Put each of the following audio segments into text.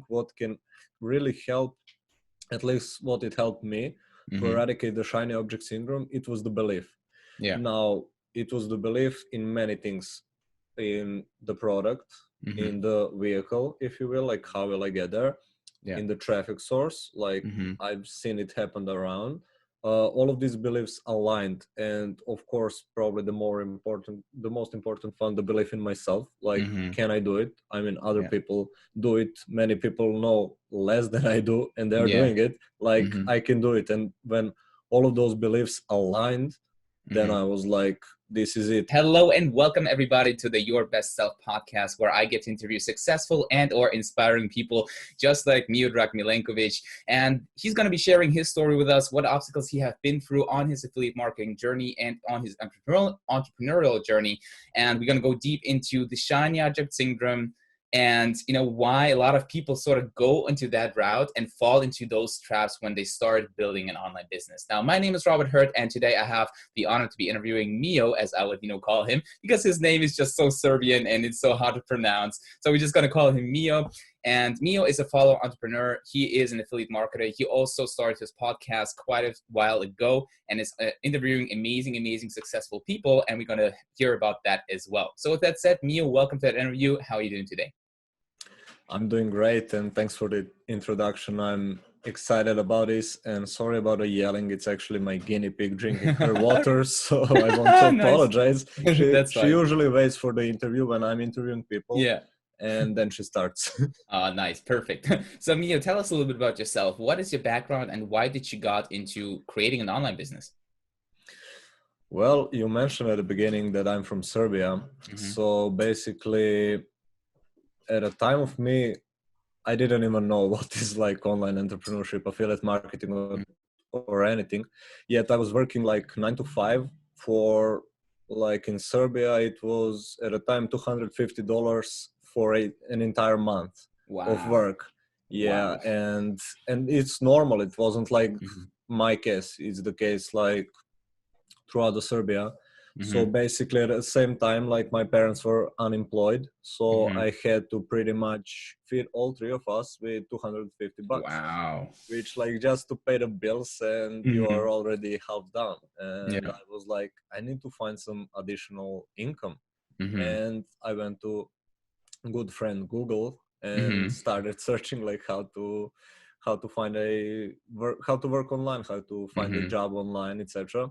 what can really help, at least what it helped me to Mm-hmm. eradicate the shiny object syndrome, it was the belief. Yeah. Now, it was the belief in many things, in the product, Mm-hmm. in the vehicle, if you will, like how will I get there, Yeah. in the traffic source, like Mm-hmm. I've seen it happen around. All of these beliefs aligned, and of course, probably the most important one, the belief in myself. Like, Mm-hmm. can I do it? I mean, other Yeah. people do it. Many people know less than I do, and they're Yeah. doing it. Like, Mm-hmm. I can do it. And when all of those beliefs aligned, then Mm-hmm. I was like, this is it. Hello and welcome everybody to the Your Best Self podcast, where I get to interview successful and or inspiring people just like Miodrag Milenkovic. And he's going to be sharing his story with us, what obstacles he has been through on his affiliate marketing journey and on his entrepreneurial journey. And we're going to go deep into the shiny object syndrome, and why a lot of people sort of go into that route and fall into those traps when they start building an online business. Now, my name is Robert Hurt, and today I have the honor to be interviewing Mio, as I would call him, because his name is just so Serbian and it's so hard to pronounce. So we're just going to call him Mio. And Mio is a fellow entrepreneur. He is an affiliate marketer. He also started his podcast quite a while ago and is interviewing amazing, successful people. And we're going to hear about that as well. So with that said, Mio, welcome to that interview. How are you doing today? I'm doing great, and thanks for the introduction. I'm excited about this, and sorry about the yelling. It's actually my guinea pig drinking her water, so I want to Nice. apologize. That's She fine. usually waits for the interview when I'm interviewing people, Yeah. and then she starts. Nice. Perfect. So Mio, tell us a little bit about yourself. What is your background and why did you got into creating an online business? Well, you mentioned at the beginning that I'm from Serbia. Mm-hmm. So basically, at a time of me, I didn't even know what is like online entrepreneurship, affiliate marketing, or anything. Yet I was working like 9 to 5 for, like, in Serbia, it was at a time $250 for an entire month of Wow. work. Yeah, Wow. and it's normal. It wasn't like Mm-hmm. my case. It's the case like throughout the Serbia. So Mm-hmm. basically at the same time, like, my parents were unemployed. So Mm-hmm. I had to pretty much feed all three of us with $250, Wow. which, like, just to pay the bills, and you Mm-hmm. are already half done. And Yeah. I was like, I need to find some additional income. Mm-hmm. And I went to good friend Google and Mm-hmm. started searching like how to find how to work online, how to find a Mm-hmm. job online, etc.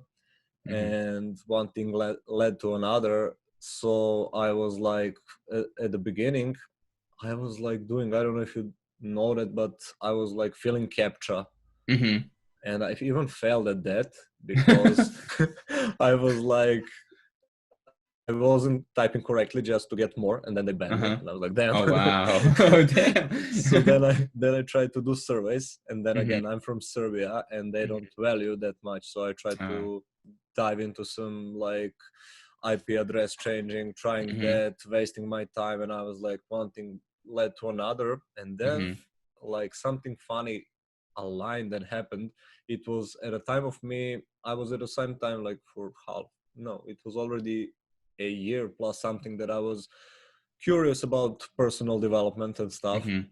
Mm-hmm. And one thing led to another. So I was like, at the beginning, I was like doing, I don't know if you know that, but I was like feeling captcha, Mm-hmm. and I even failed at that because I was like, I wasn't typing correctly just to get more, and then they banned me, Uh-huh. and I was like, damn. Oh wow. Oh damn. So then I tried to do surveys, and then Mm-hmm. again, I'm from Serbia, and they Mm-hmm. don't value that much. So I tried to dive into some, like, IP address changing, trying Mm-hmm. that, wasting my time, and I was like, one thing led to another, and then, Mm-hmm. like, something funny aligned that happened. It was at a time of me, I was at the same time, like, for half, no, it was already a year plus something, that I was curious about personal development and stuff. Mm-hmm.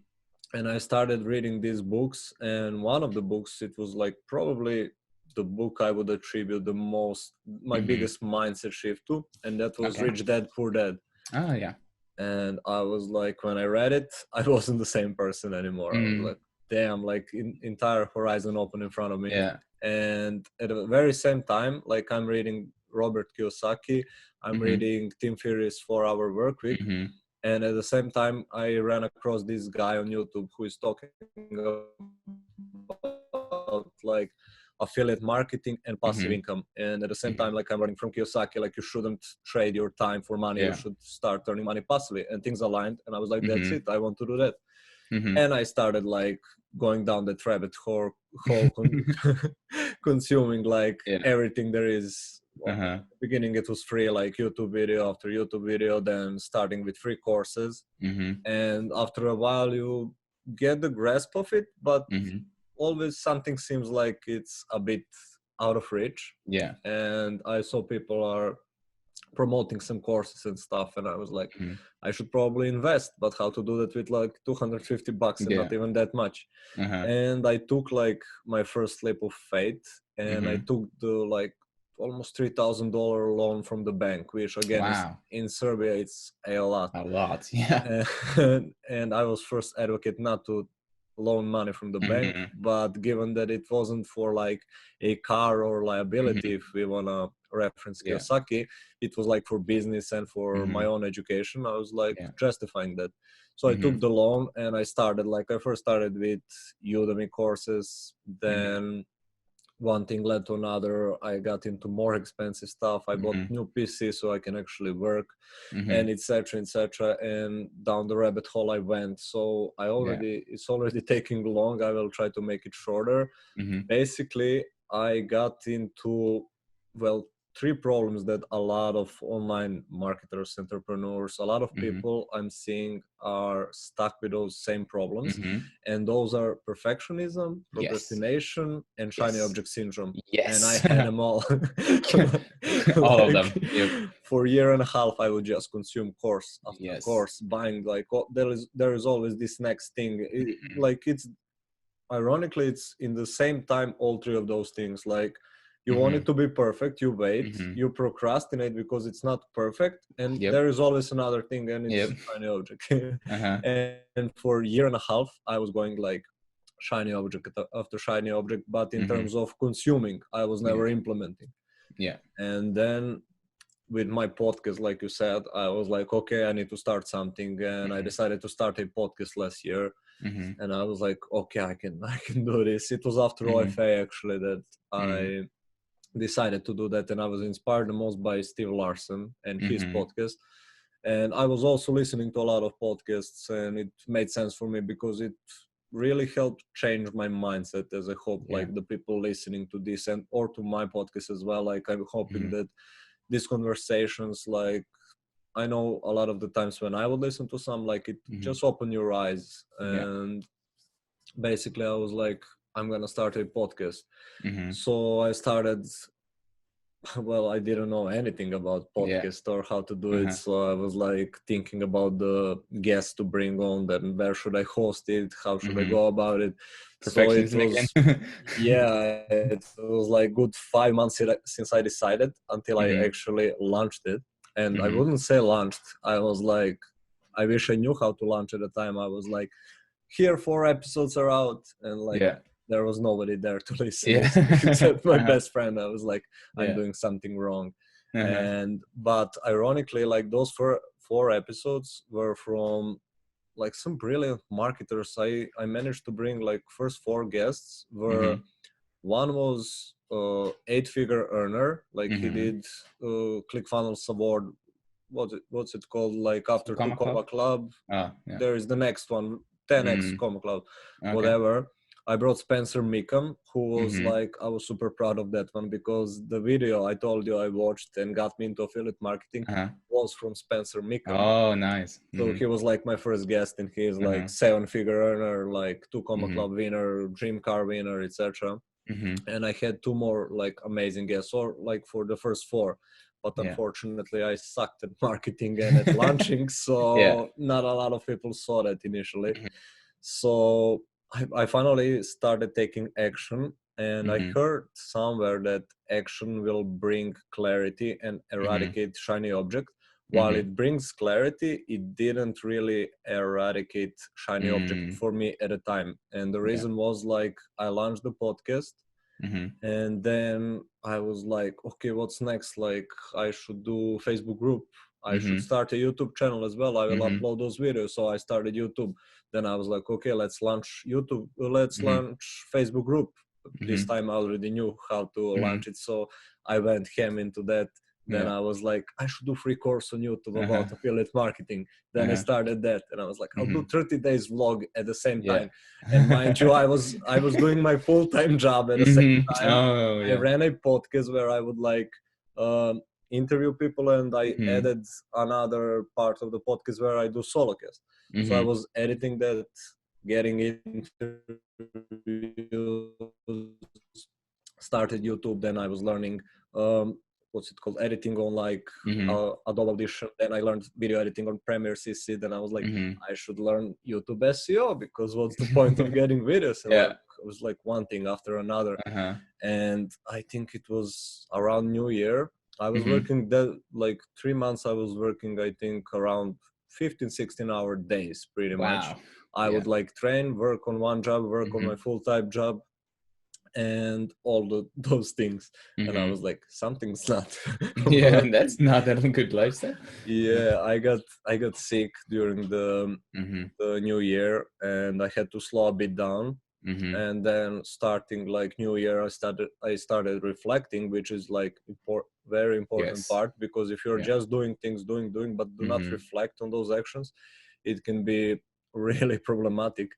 And I started reading these books, and one of the books, it was like probably the book I would attribute the most, my Mm-hmm. biggest mindset shift to, and that was Okay. Rich Dad Poor Dad. Oh yeah. And I was like, when I read it, I wasn't the same person anymore. I was Mm. like, damn, like, entire horizon open in front of me. Yeah. And at the very same time, like, I'm reading Robert Kiyosaki, I'm Mm-hmm. reading Tim Ferriss' 4 Hour Work Week, Mm-hmm. and at the same time, I ran across this guy on YouTube who is talking about, like, affiliate marketing and passive Mm-hmm. income. And at the same Mm-hmm. time, like, I'm learning from Kiyosaki, like, you shouldn't trade your time for money. You Yeah. should start earning money passively. And things aligned. And I was like, that's Mm-hmm. it. I want to do that. Mm-hmm. And I started, like, going down that rabbit hole consuming, like, Yeah. everything there is. Well, Uh-huh. beginning it was free, like YouTube video after YouTube video, then starting with free courses. Mm-hmm. And after a while you get the grasp of it, but Mm-hmm. always something seems like it's a bit out of reach. Yeah. And I saw people are promoting some courses and stuff, and I was like, Mhm. I should probably invest, but how to do that with like $250 and Yeah. not even that much. Uh-huh. And I took like my first leap of faith, and I Mhm. took the like almost $3,000 loan from the bank, which again is Wow. in Serbia it's a lot. A lot. Yeah. And I was first advocate not to loan money from the bank, Mhm. but given that it wasn't for like a car or liability, Mhm. if we want to reference Yeah. Kiyosaki, it was like for business and for my Mhm. own education. I was like Yeah. justifying that. So I Mhm. took the loan and I first started with Udemy courses, Mhm. then one thing led to another. I got into more expensive stuff. I bought Mhm. new PC so I can actually work, and Mhm. etc etc, and down the rabbit hole I went. So Yeah. it's already taking long. I will try to make it shorter. Mhm. Basically, I got into, well, three problems that a lot of online marketers, entrepreneurs, a lot of Mhm. people I'm seeing are stuck with those same problems. Mhm. And those are perfectionism, Yes. procrastination, and shiny Yes. object syndrome. And I Yes. had them all. All of Like them. Yep. for a year and a half, I would just consume course after Yes. course, buying like, oh, there is always this next thing. Mhm. Like it's ironically it's in the same time all three of those things. Like you want it Mhm. to be perfect, you wait, Mhm. you procrastinate because it's not perfect, and Yep. there is always another thing, and Yep. it's shiny object. Uh-huh. And for a year and a half I was going like shiny object after shiny object, but in Mhm. terms of consuming I was Yeah. never implementing. Yeah. And then with my podcast, like you said, I was like, okay, I need to start something, and I Mhm. decided to start a podcast last year. Mhm. And I was like, okay, I can do this. It was after Mhm. OFA actually that Mhm. I decided to do that, and I was inspired the most by Steve Larson and his Mhm. podcast. And I was also listening to a lot of podcasts, and it made sense for me because it really helped change my mindset, as I hope Yeah. like the people listening to this and or to my podcast as well. Like I'm hoping Mhm. that these conversations, like I know a lot of the times when I would listen to some, like it Mhm. just open your eyes. Yeah. And basically I was like, I'm gonna start a podcast. Mhm. So I started, well, I didn't know anything about Yeah. podcast or how to do it. Uh-huh. So I was like thinking about the guests to bring on, then where should I host it, how should I Mhm. go about it. So it Perfectionism again. was, yeah, it was like good 5 months since I decided until I Mhm. actually launched it. And I Mhm. wouldn't say launched, I was like, I wish I knew how to launch at the time. I was like, here 4 episodes are out, and like Yeah. there was nobody there to listen Yeah. basically except my Uh-huh. best friend. I was like, I'm Yeah. doing something wrong. Uh-huh. And but ironically, like those four episodes were from like some brilliant marketers. I managed to bring like first four guests were, Mhm. one was 8-figure earner, like he Mhm. did ClickFunnels award. What's it called, like after two Comma comma Club? club Oh, yeah. there is the next one, 10x Mm. comma club, Okay. whatever. I brought Spencer Mickham, who was Mhm. like, I was super proud of that one because the video I told you I watched and got me into affiliate marketing Uh-huh. was from Spencer Mickham. Oh, nice. So Mhm. he was like my first guest, and he is like Uh-huh. 7-figure earner, like two comma Mhm. club winner, dream car winner, etc. Mhm. And I had two more like amazing guests, or like for the first four. But Yeah. unfortunately, I sucked at marketing and at launching, Yeah. so not a lot of people saw that initially. Mhm. So I finally started taking action, and I Mhm. heard somewhere that action will bring clarity and Mhm. eradicate shiny object. While Mhm. it brings clarity, it didn't really eradicate shiny object Mm. for me at a time. And the Yeah. reason was like I launched the podcast, Mhm. and then I was like, okay, what's next? Like I should do Facebook group, I should Mhm. start a YouTube channel as well, I will Mhm. upload those videos. So I started YouTube. Then I was like, okay, let's launch YouTube, let's Mhm. launch Facebook group. This Mhm. time I already knew how to Mhm. launch it, so I went ham into that. Then Yeah. I was like, I should do free course on YouTube Uh-huh. about affiliate marketing. Then I Uh-huh. started that, and I was like, I'll do Mhm. 30 days vlog at the same Yeah. time. And mind you, I was doing my full-time job at the same Mhm. time. Oh, I yeah. ran a podcast where I would like interview people, and I Mhm. added another part of the podcast where I do solo cast. So I Mhm. was editing that, getting interviews, started YouTube. Then I was learning what's it called, editing on like Mm-hmm. Adobe Audition. Then I learned video editing on Premiere CC. Then I was like, Mm-hmm. I should learn YouTube SEO, because what's the point of getting videos? And Yeah. like it was like one thing after another. Uh-huh. And I think it was around New Year. I was Mm-hmm. working that like 3 months. I was working, I think, around 15, 16-hour days, pretty much. Wow. I Yeah. would like train, work on one job, work on my Mm-hmm. full-time job, and all those things. And I Mm-hmm. was like, something's not Yeah, working. that's not a good lifestyle. Yeah, I got sick during Mm-hmm. the new year, and I had to slow a bit down. Mm-hmm. And then starting like new year, I started reflecting, which is like very important Yes. part, because if you're Yeah. just doing things, doing, but do not Mm-hmm. reflect on those actions, it can be really problematic.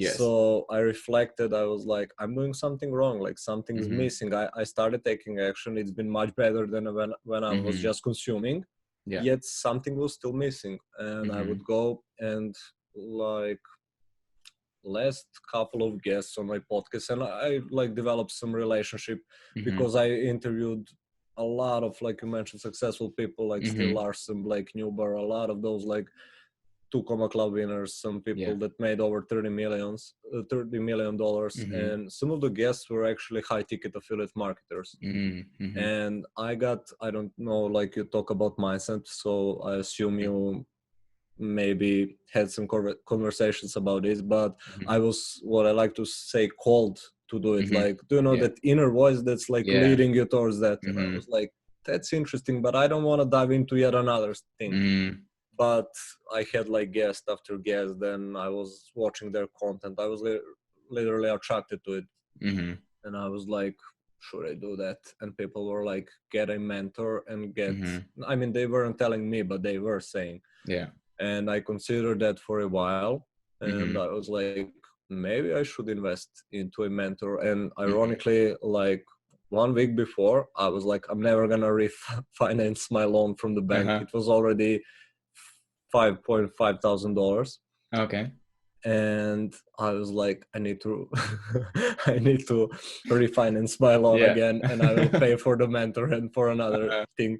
Yes. So I reflected. I was like, I'm doing something wrong, like something's Mm-hmm. missing. I started taking action. It's been much better than when I was Mm-hmm. just consuming, Yeah. yet something was still missing. And I Mm-hmm. would go and like last couple of guests on my podcast, and I like developed some relationship, Mm-hmm. because I interviewed a lot of, like you mentioned, successful people like Still Mm-hmm. Larson, Blake Newber, a lot of those like two comma club winners, some Yeah. people that made over $30 million, Mm-hmm. and some of the guests were actually high ticket affiliate marketers. Mm-hmm. And I don't know, like you talk about mindset, so I assume you maybe had some conversations about this, but Mm-hmm. I was, what I like to say, called to do it. Mm-hmm. Like, do you know Yeah. that inner voice that's like Yeah. leading you towards that? And I Mm-hmm. was like, that's interesting, but I don't want to dive into yet another thing. Mm-hmm. But I had like guest after guest, then I was watching their content. I was literally attracted to it. Mm-hmm. And I was like, should I do that? And people were like, get a mentor and get, Mm-hmm. I mean, they weren't telling me, but they were saying. Yeah. And I considered that for a while, and Mm-hmm. I was like, maybe I should invest into a mentor. And Mm-hmm. ironically, like 1 week before, I was like, I'm never gonna refinance my loan from the bank. Uh-huh. It was already $5,500, Okay. and I was like, I need to I need to refinance my loan Yeah. again, and I will pay for the mentor and for another Uh-huh. thing.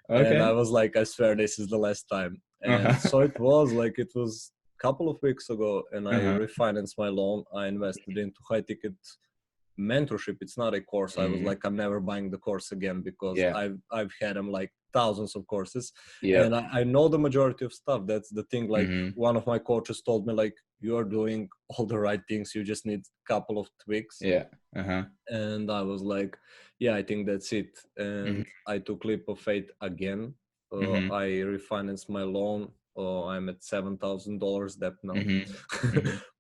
And I Okay. was like, I swear this is the last time. And Uh-huh. so it was like, it was a couple of weeks ago, and I Uh-huh. refinanced my loan. I invested into high ticket mentorship. It's not a course. I was Mm-hmm. like, I'm never buying the course again, because Yeah. I've had them like thousands of courses, Yep. and I know the majority of stuff. That's the thing. Like Mm-hmm. one of my coaches told me, like, you are doing all the right things, you just need a couple of tweaks. Yeah. Uh-huh. And I was like, yeah, I think that's it. Mm-hmm. And I took leap of faith again. Mm-hmm. I refinanced my loan. I'm at $7,000 debt now. Mm-hmm.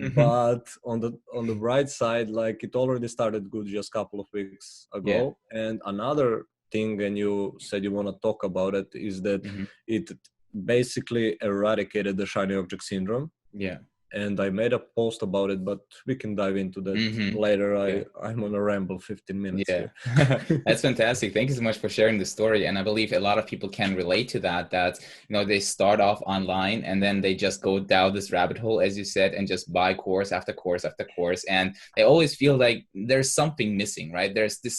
Mm-hmm. But on the bright side, like, it already started good just a couple of weeks Yeah. ago. And another thing, and you said you want to talk about it, is that Mm-hmm. it basically eradicated the shiny object syndrome. Yeah. And I made a post about it, but we can dive into that Mm-hmm. later. Yeah. I'm on a ramble 15 minutes Yeah, here. that's fantastic. Thank you so much for sharing the story. And I believe a lot of people can relate to that, they start off online and then they just go down this rabbit hole, as you said, and just buy course after course after course. And they always feel like there's something missing, right? There's this,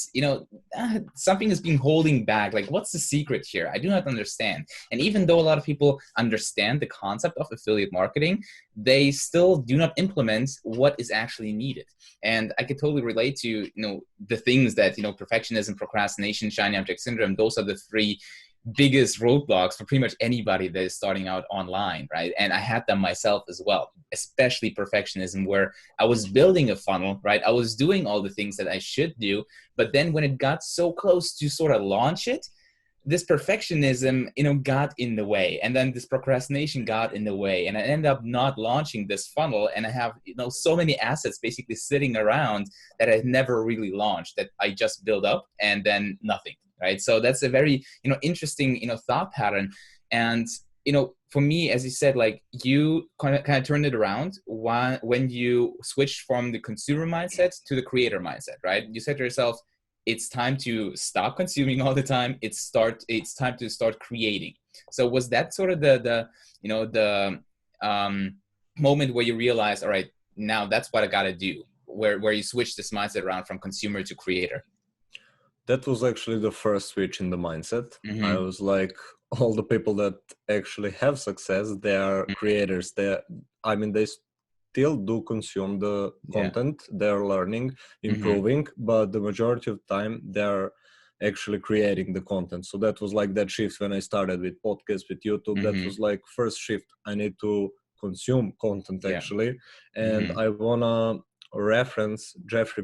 something is being holding back. Like, what's the secret here? I do not understand. And even though a lot of people understand the concept of affiliate marketing, they still do not implement what is actually needed. And I could totally relate to, the things that, perfectionism, procrastination, shiny object syndrome, those are the three biggest roadblocks for pretty much anybody that is starting out online, right? And I had them myself as well, especially perfectionism, where I was building a funnel, right? I was doing all the things that I should do. But then when it got so close to sort of launch it, this perfectionism, got in the way, and then this procrastination got in the way, and I ended up not launching this funnel. And I have, so many assets basically sitting around that I never really launched, that I just build up and then nothing, right? So that's a very, interesting, thought pattern. And, for me, as you said, like, you kind of turned it around when you switched from the consumer mindset to the creator mindset, right? You said to yourself, it's time to stop consuming all the time. It's time to start creating. So was that sort of the moment where you realized, all right, now that's what I got to do, where you switch this mindset around from consumer to creator? that was actually the first switch in the mindset. I Mm-hmm. was like, all the people that actually have success, they are creators. I mean, they still do consume the Yeah. content. They're learning, Mm-hmm. improving, but the majority of time they're actually creating the content. So that was like that shift when I started with podcasts, with YouTube. That Mm-hmm. was like first shift. I need to consume content Yeah. actually, and Mm-hmm. I wanna reference Jeffrey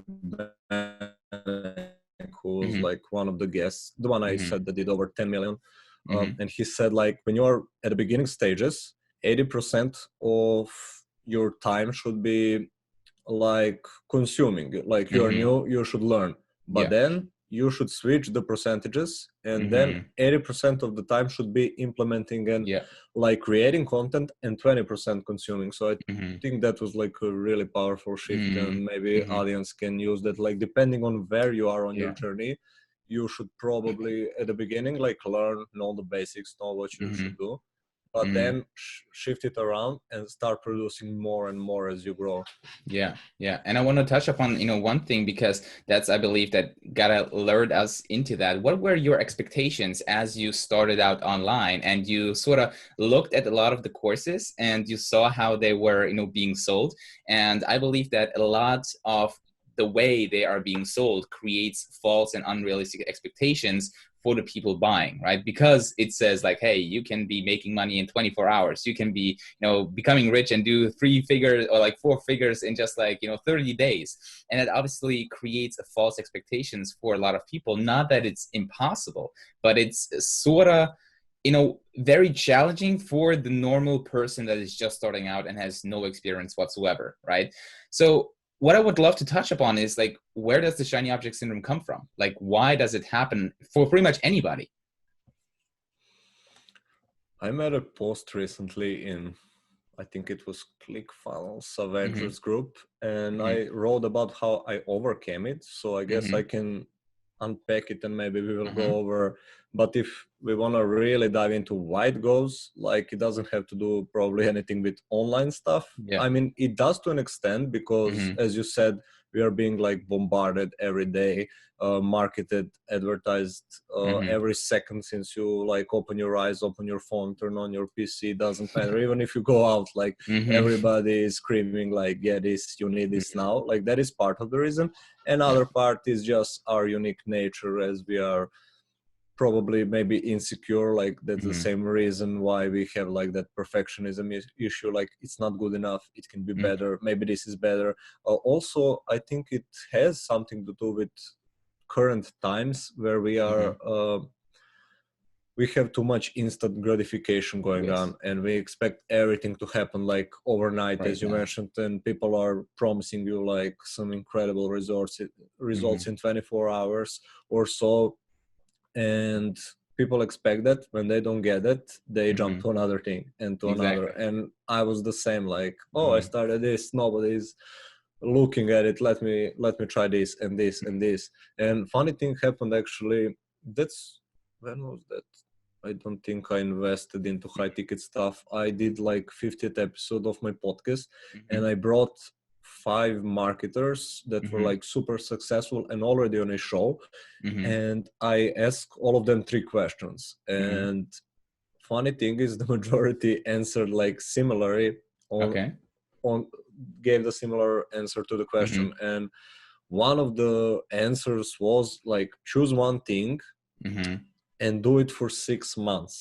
who was Mm-hmm. like one of the guests, the one I Mm-hmm. said that did over 10 million. Mm-hmm. And he said, like, when you're at the beginning stages, 80% of your time should be like consuming. Like, you're Mm-hmm. new, you should learn. But Yeah. then you should switch the percentages, and then Mm-hmm. 80% of the time should be implementing and Yeah. like creating content, and 20% consuming. So I Mm-hmm. think that was like a really powerful shift, Mm-hmm. and maybe Mm-hmm. audience can use that. Like, depending on where you are on your Yeah. journey, you should probably at the beginning like learn, know the basics, know what you Mm-hmm. should do, but Mm-hmm. then shift it around and start producing more and more as you grow. Yeah, yeah. And I want to touch upon, one thing, because that's, I believe, that gotta alert us into that. What were your expectations as you started out online and you sort of looked at a lot of the courses and you saw how they were, being sold? And I believe that a lot of the way they are being sold creates false and unrealistic expectations for the people buying, right? Because it says like, hey, you can be making money in 24 hours. You can be, becoming rich and do 3 figures or like 4 figures in just like, 30 days. And it obviously creates a false expectations for a lot of people. Not that it's impossible, but it's sort of, very challenging for the normal person that is just starting out and has no experience whatsoever, right? So what I would love to touch upon is like, where does the shiny object syndrome come from? Like, why does it happen for pretty much anybody? I made a post recently in, I think it was ClickFunnels Avengers Mm-hmm. group, and Mm-hmm. I wrote about how I overcame it. So I guess I Mm-hmm. can unpack it and maybe we will Mm-hmm. go over. But if we want to really dive into why it goes, like, it doesn't have to do probably anything with online stuff. Yeah. I mean, it does to an extent because, Mm-hmm. as you said, we are being like bombarded every day, marketed, advertised Mm-hmm. every second since you like open your eyes, open your phone, turn on your PC. Doesn't matter. Even if you go out, like, Mm-hmm. everybody is screaming like, "Get this! You need this Mm-hmm. now!" Like, that is part of the reason. Yeah. Another part is just our unique nature, as we are probably maybe insecure. Like, that's the Mm-hmm. same reason why we have like that perfectionism issue. Like, it's not good enough, it can be Mm-hmm. better, maybe this is better. Also, I think it has something to do with current times where we Mm-hmm. are we have too much instant gratification going Yes. on, and we expect everything to happen like overnight, Right as you now. mentioned, and people are promising you like some incredible results Mm-hmm. in 24 hours or so. And people expect that. When they don't get it, they jump Mm-hmm. to another thing and to another. Exactly. And I was the same, like, oh, I Mm-hmm. started this, nobody's looking at it, let me try this and this and this. And funny thing happened actually. That's When was that? I don't think I invested into high ticket stuff. I did like 50th episode of my podcast, and Mm-hmm. I brought 5 marketers that were Mm-hmm. like super successful and already on a show. Mm-hmm. And I asked all of them 3 questions. Mm-hmm. And funny thing is, the majority answered like similarly on Okay. on gave the similar answer to the question. Mm-hmm. And one of the answers was like, choose one thing Mm-hmm. and do it for 6 months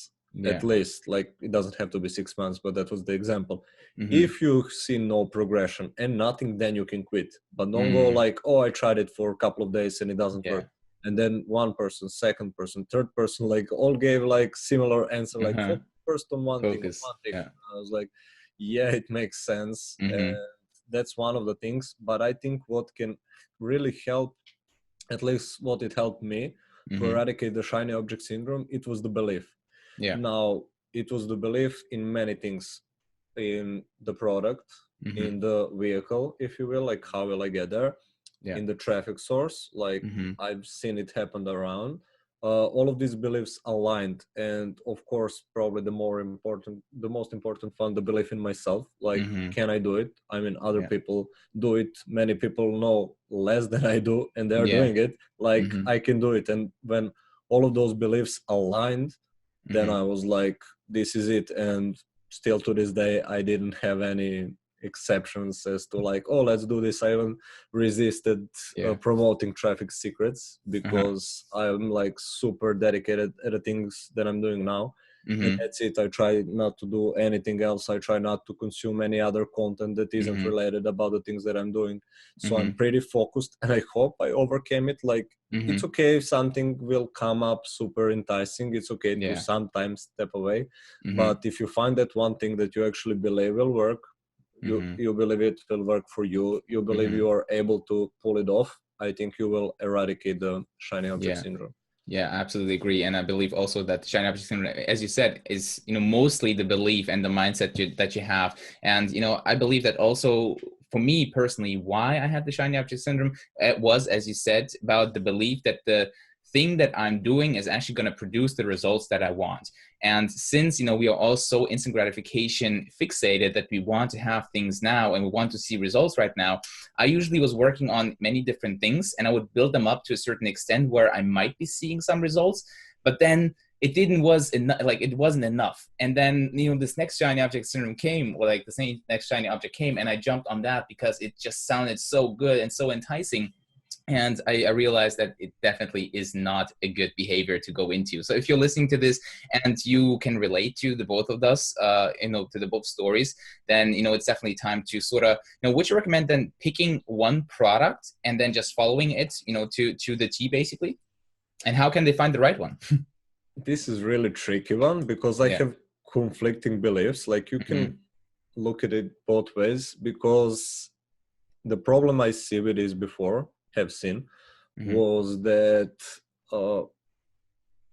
at Yeah. least. Like, it doesn't have to be 6 months, but that was the example. Mm-hmm. If you see no progression and nothing, then you can quit. But don't go Mm. like, oh, I tried it for a couple of days and it doesn't Yeah. work. And then one person, second person, third person, like, all gave like similar answer, like, Uh-huh. focus first on one thing, on Focus. one thing. Yeah. I was like, yeah, it makes sense. Mm-hmm. That's one of the things. But I think what can really help, at least what it helped me to Mm-hmm. eradicate the shiny object syndrome, it was the belief. Yeah. Now, it was the belief in many things: in the product, Mm-hmm. in the vehicle, if you will, like, how will I get there, Yeah. in the traffic source, like, Mm-hmm. I've seen it happen around, all of these beliefs aligned, and of course probably the most important one, the belief in myself, like Mm-hmm. can I do it? I mean, other Yeah. people do it, many people know less than I do and they're Yeah. doing it, like Mm-hmm. I can do it. And when all of those beliefs aligned, then Mm-hmm. I was like, this is it. And still to this day I didn't have any exceptions as to like, oh, let's do this. I even resisted Yeah. promoting traffic secrets Uh-huh. because I'm like super dedicated at the things that I'm doing now. And Mm-hmm. that's it. I try not to do anything else. I try not to consume any other content that isn't Mm-hmm. related about the things that I'm doing. So I'm Mm-hmm. pretty focused, and I hope I overcame it. Like, it's Mm-hmm. okay if something will come up super enticing. It's okay to Yeah. sometimes step away. Mm-hmm. But if you find that one thing that you actually believe will work, Mm-hmm. you believe it will work for you, you believe Mm-hmm. you are able to pull it off, I think you will eradicate the shiny object Yeah. syndrome. Yeah, I absolutely agree, and I believe also that shiny object syndrome, as you said, is mostly the belief and the mindset that you have, and I believe that also for me personally, why I had the shiny object syndrome, it was, as you said, about the belief that the thing that I'm doing is actually going to produce the results that I want. And since we are all so instant gratification fixated that we want to have things now and we want to see results right now, I usually was working on many different things and I would build them up to a certain extent where I might be seeing some results, but then it wasn't enough. And then this next shiny object syndrome came, or like the same next shiny object came, and I jumped on that because it just sounded so good and so enticing. And I realized that it definitely is not a good behavior to go into. So if you're listening to this and you can relate to the both of us, to the both stories, then it's definitely time to sort of, would you recommend then picking one product and then just following it, to the T basically? And how can they find the right one? This is really tricky one because I Yeah. have conflicting beliefs. Like, you Mm-hmm. can look at it both ways, because the problem I see with this before have seen Mm-hmm. was that uh,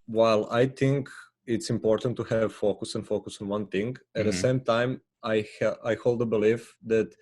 while I think it's important to have focus and focus on one thing, at the Mm-hmm. same time, I hold the belief that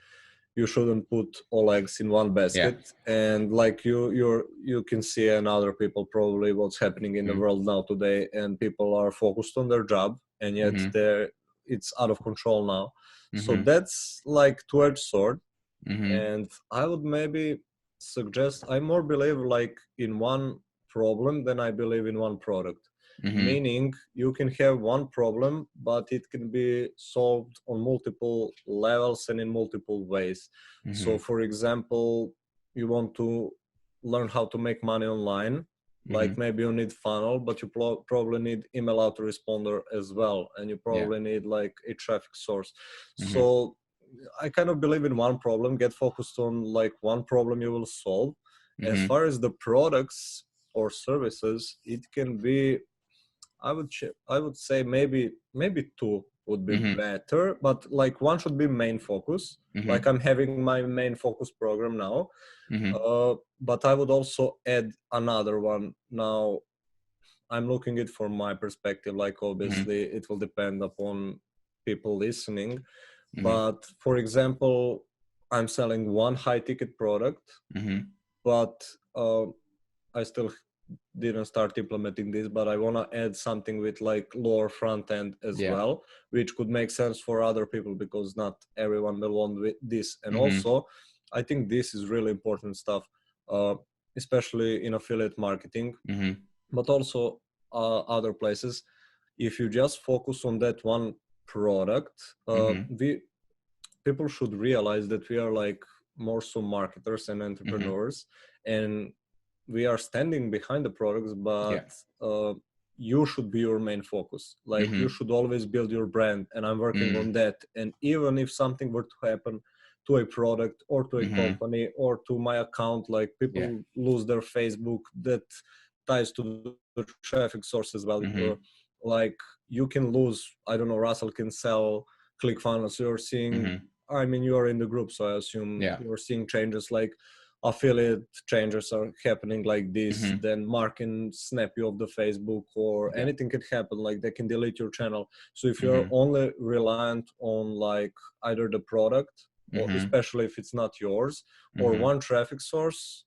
you shouldn't put all eggs in one Yeah. basket. And like you can see, and other people probably, what's happening in the Mm-hmm. world now today, and people are focused on their job, and yet Mm-hmm. it's out of control now. So Mm-hmm. that's like two-edged sword. Mm-hmm. And I would maybe suggest, I more believe like in one problem than I believe in one product. Mm-hmm. Meaning, you can have one problem, but it can be solved on multiple levels and in multiple ways. So Mm-hmm. for example, you want to learn how to make money online, Mm-hmm. like maybe you need funnel, but you probably need email autoresponder as well, and you Yeah. probably need like a traffic source. Mm-hmm. So I kind of believe in one problem, get focused on like one problem you will solve. As Mm-hmm. far as the products or services, it can be, I would say maybe two would be Mm-hmm. better, but like one should be main focus. Mm-hmm. Like, I'm having my main focus program now, Mm-hmm. but I would also add another one. Now I'm looking it from my perspective. Like, Mm-hmm. obviously it will depend upon people listening, Mm-hmm. but for example, I'm selling one high ticket product, Mm-hmm. but I still didn't start implementing this, but I want to add something with like lower front end as Yeah. well, which could make sense for other people, because not everyone will want this. And Mm-hmm. also, I think this is really important stuff, uh, especially in affiliate marketing, Mm-hmm. but also other places. If you just focus on that one product, Mm-hmm. we people should realize that we are like more so marketers and Mm-hmm. entrepreneurs, and we are standing behind the products, but Yeah. you should be your main focus. Like, you Mm-hmm. should always build your brand, and I'm working Mm-hmm. on that. And even if something were to happen to a product or to a Mm-hmm. company or to my account, like Yeah. people lose their Facebook, that ties to the traffic source as well. Mm-hmm. Like, you can lose, I don't know, Russell can sell ClickFunnels, you're seeing, Mm-hmm. I mean, you are in the group, so I assume Yeah. you're seeing changes, like affiliate changes are happening like this. Mm-hmm. Then Mark can snap you off the Facebook, or Yeah. anything could happen, like they can delete your channel. So if you're Mm-hmm. only reliant on like either the product, or Mm-hmm. especially if it's not yours, or Mm-hmm. one traffic source,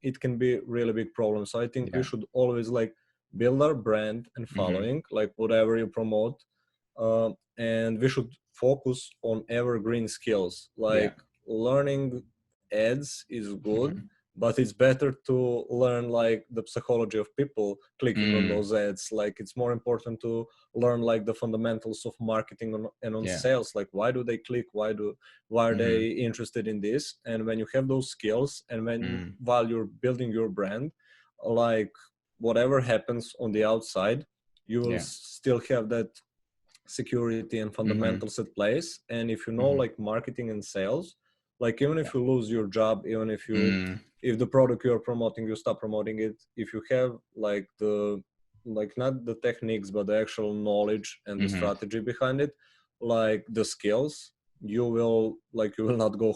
it can be really big problem. So I think we Yeah. should always like build our brand and following, like whatever you promote. And we should focus on evergreen skills, Yeah. like learning ads is good, Mhm. but it's better to learn like the psychology of people clicking on Mm. those ads. Like it's more important to learn like the fundamentals of marketing and on Yeah. sales, like why do they click, why are they Mhm. interested in this. And when you have those skills, and when Mm. while you're building your brand, like whatever happens on the outside, you will Yeah. still have that security and Mhm. fundamentals at place. And if you know Mhm. like marketing and sales, like even Yeah. if you lose your job, even Mm. if the product you're promoting, you stop promoting it, if you have like the, like not the techniques but the actual knowledge and the Mhm. strategy behind it, like the skills, you will like you will not go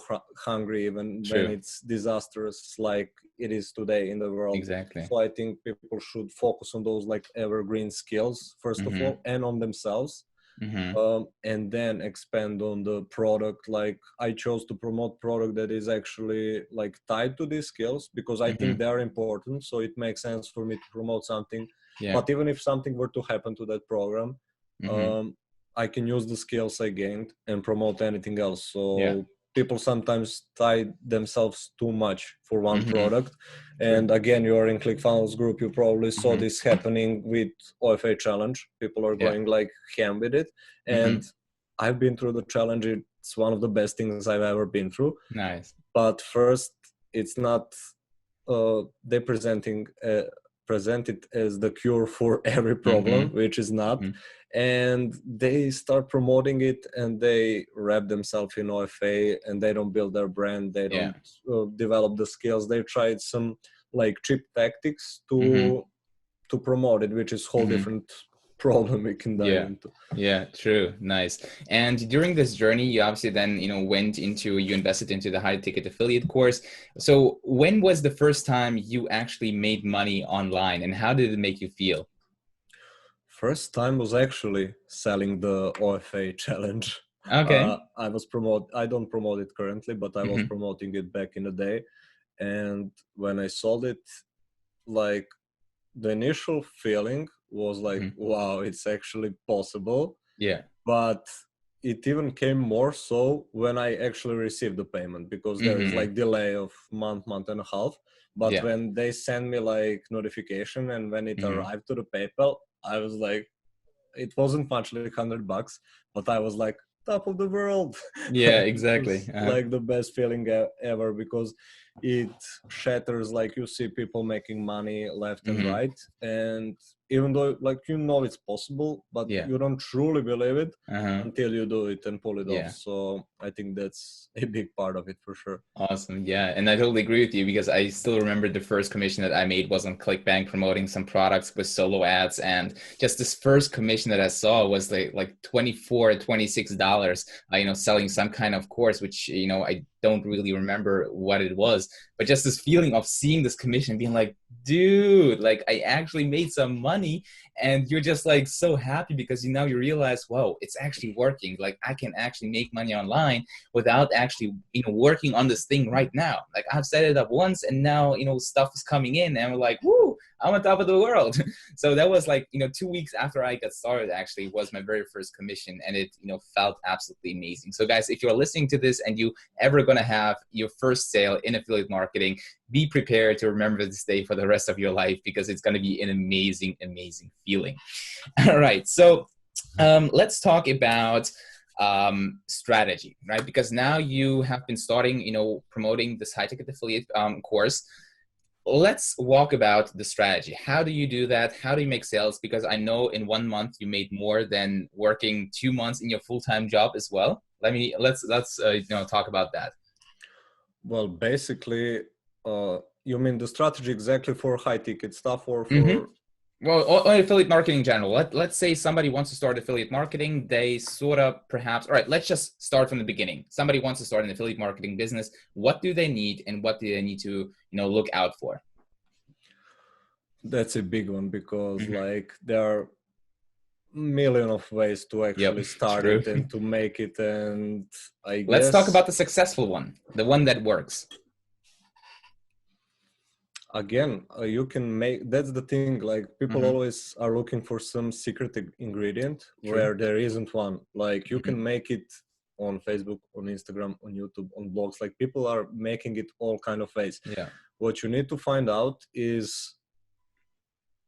hungry even when True. it's disastrous like it is today in the world. Exactly. So I think people should focus on those like evergreen skills first of Mhm. all, and on themselves, Mhm. and then expand on the product. Like I chose to promote product that is actually like tied to these skills because I think Mhm. they are important, so it makes sense for me to promote something. Yeah. But even if something were to happen to that program, Mhm. um, I can use the skills I gained and promote anything else. Yeah. So people sometimes tie themselves too much for one Mhm. product. True. And again, you are in ClickFunnels group, you probably saw Mhm. this happening with OFA challenge. People are Yeah. going like ham with it. And Mhm. I've been through the challenge. It's one of the best things I've ever been through. Nice. But first, it's not they present it as the cure for every problem, Mhm. which is not. Mhm. And they start promoting it, and they wrap themselves in OFA, and they don't build their brand. They Yeah. don't develop the skills. They tried some like cheap tactics Mhm. to promote it, which is whole Mhm. different problem we can dive Yeah. into. Yeah, true. Nice. And during this journey, you obviously then, you invested into the high ticket affiliate course. So when was the first time you actually made money online, and how did it make you feel? First time was actually selling the OFA challenge. Okay. I don't promote it currently, but I was Mm-hmm. promoting it back in the day. And when I sold it, like the initial feeling was like, Mm-hmm. wow, it's actually possible. Yeah. But it even came more so when I actually received the payment, because there is Mm-hmm. like delay of month and a half. But Yeah. when they send me like notification and when it Mm-hmm. arrived to the PayPal, I was like, it wasn't much, like $100, but I was like top of the world. Yeah, Like it exactly. was Uh-huh. like the best feeling ever, because it shatters, like you see people making money left and Mm-hmm. right, and even though like it's possible, but Yeah. you don't truly believe it Uh-huh. until you do it and pull it off. Yeah. So I think that's a big part of it for sure. Awesome. Yeah. And I totally agree with you, because I still remember the first commission that I made was on ClickBank, promoting some products with solo ads. And just this first commission that I saw was like $24, $26, selling some kind of course, which, I don't really remember what it was, but just this feeling of seeing this commission being like, dude, like I actually made some money. And you're just like so happy because you realize, whoa, it's actually working. Like I can actually make money online without actually working on this thing right now. Like I've set it up once, and now stuff is coming in, and we're like, woo, I'm on top of the world. So that was like 2 weeks after I got started, actually was my very first commission, and it felt absolutely amazing. So guys, if you're listening to this and you ever gonna have your first sale in affiliate marketing, be prepared to remember this day for the rest of your life, because it's going to be an amazing feeling. All right, so let's talk about strategy, right? Because now you have been starting, promoting this high ticket affiliate course. Let's walk about the strategy. How do you do that? How do you make sales? Because I know in 1 month you made more than working 2 months in your full-time job as well. Let's talk about that. Well, basically, you mean the strategy exactly for high ticket stuff or Mm-hmm. for? Well, or affiliate marketing in general. Let's say somebody wants to start affiliate marketing. They sort of perhaps, all right, let's just start from the beginning. Somebody wants to start an affiliate marketing business. What do they need, and what do they need to, look out for? That's a big one, because Mm-hmm. like there are million of ways to Yep, actually start true. it and to make it. And I Let's talk guess about the successful one, the one that works. Again, you can make, that's the thing, like people Mm-hmm. always are looking for some secret ingredient True. where there isn't one. Like you Mm-hmm. can make it on Facebook, on Instagram, on YouTube, on blogs, like people are making it all kind of ways. Yeah. What you need to find out is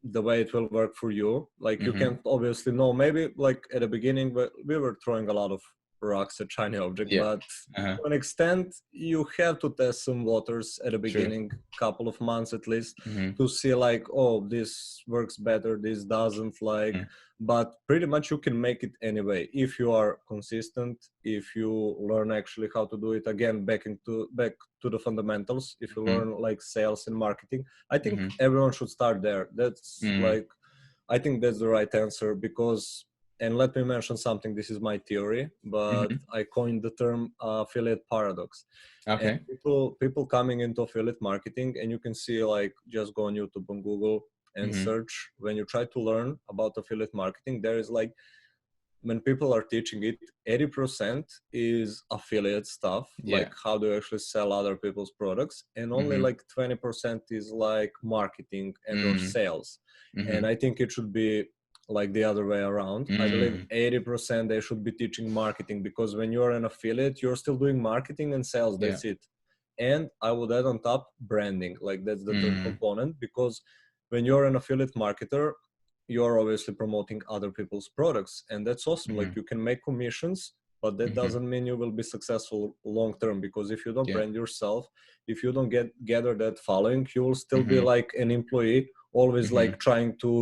the way it will work for you. Like you Mm-hmm. can't obviously know, maybe like at the beginning but we were throwing a lot of rocks at shiny object, Yeah. but Uh-huh. to an extent you have to test some waters at the True. beginning, couple of months at least, Mm-hmm. to see like, oh, this works better, this doesn't, like, Mm-hmm. but pretty much you can make it anyway if you are consistent, if you learn actually how to do it. Again, back to the fundamentals, if you Mm-hmm. learn like sales and marketing, I think Mm-hmm. everyone should start there. That's like, I think that's the right answer because, and let me mention something, this is my theory, but Mm-hmm. I coined the term affiliate paradox. And Okay. people coming into affiliate marketing, and you can see, like, just go on YouTube and Google and Mm-hmm. search. When you try to learn about affiliate marketing, there is like, when people are teaching it, 80% is affiliate stuff, Yeah. like how do you actually sell other people's products, and only Mm-hmm. like 20% is like marketing and or sales. Mm-hmm. And I think it should be like the other way around. I believe Mm-hmm. 80% they should be teaching marketing, because when you're an affiliate, you're still doing marketing and sales, Yeah. that's it. And I would add on top branding, like that's the third Mm-hmm. component, because when you're an affiliate marketer, you're obviously promoting other people's products, and that's awesome. Like Mm-hmm. you can make commissions, but that Mm-hmm. doesn't mean you will be successful long term, because if you don't Yeah. brand yourself, if you don't gather that following, you will still be Mm-hmm. like an employee, always Mm-hmm. like trying to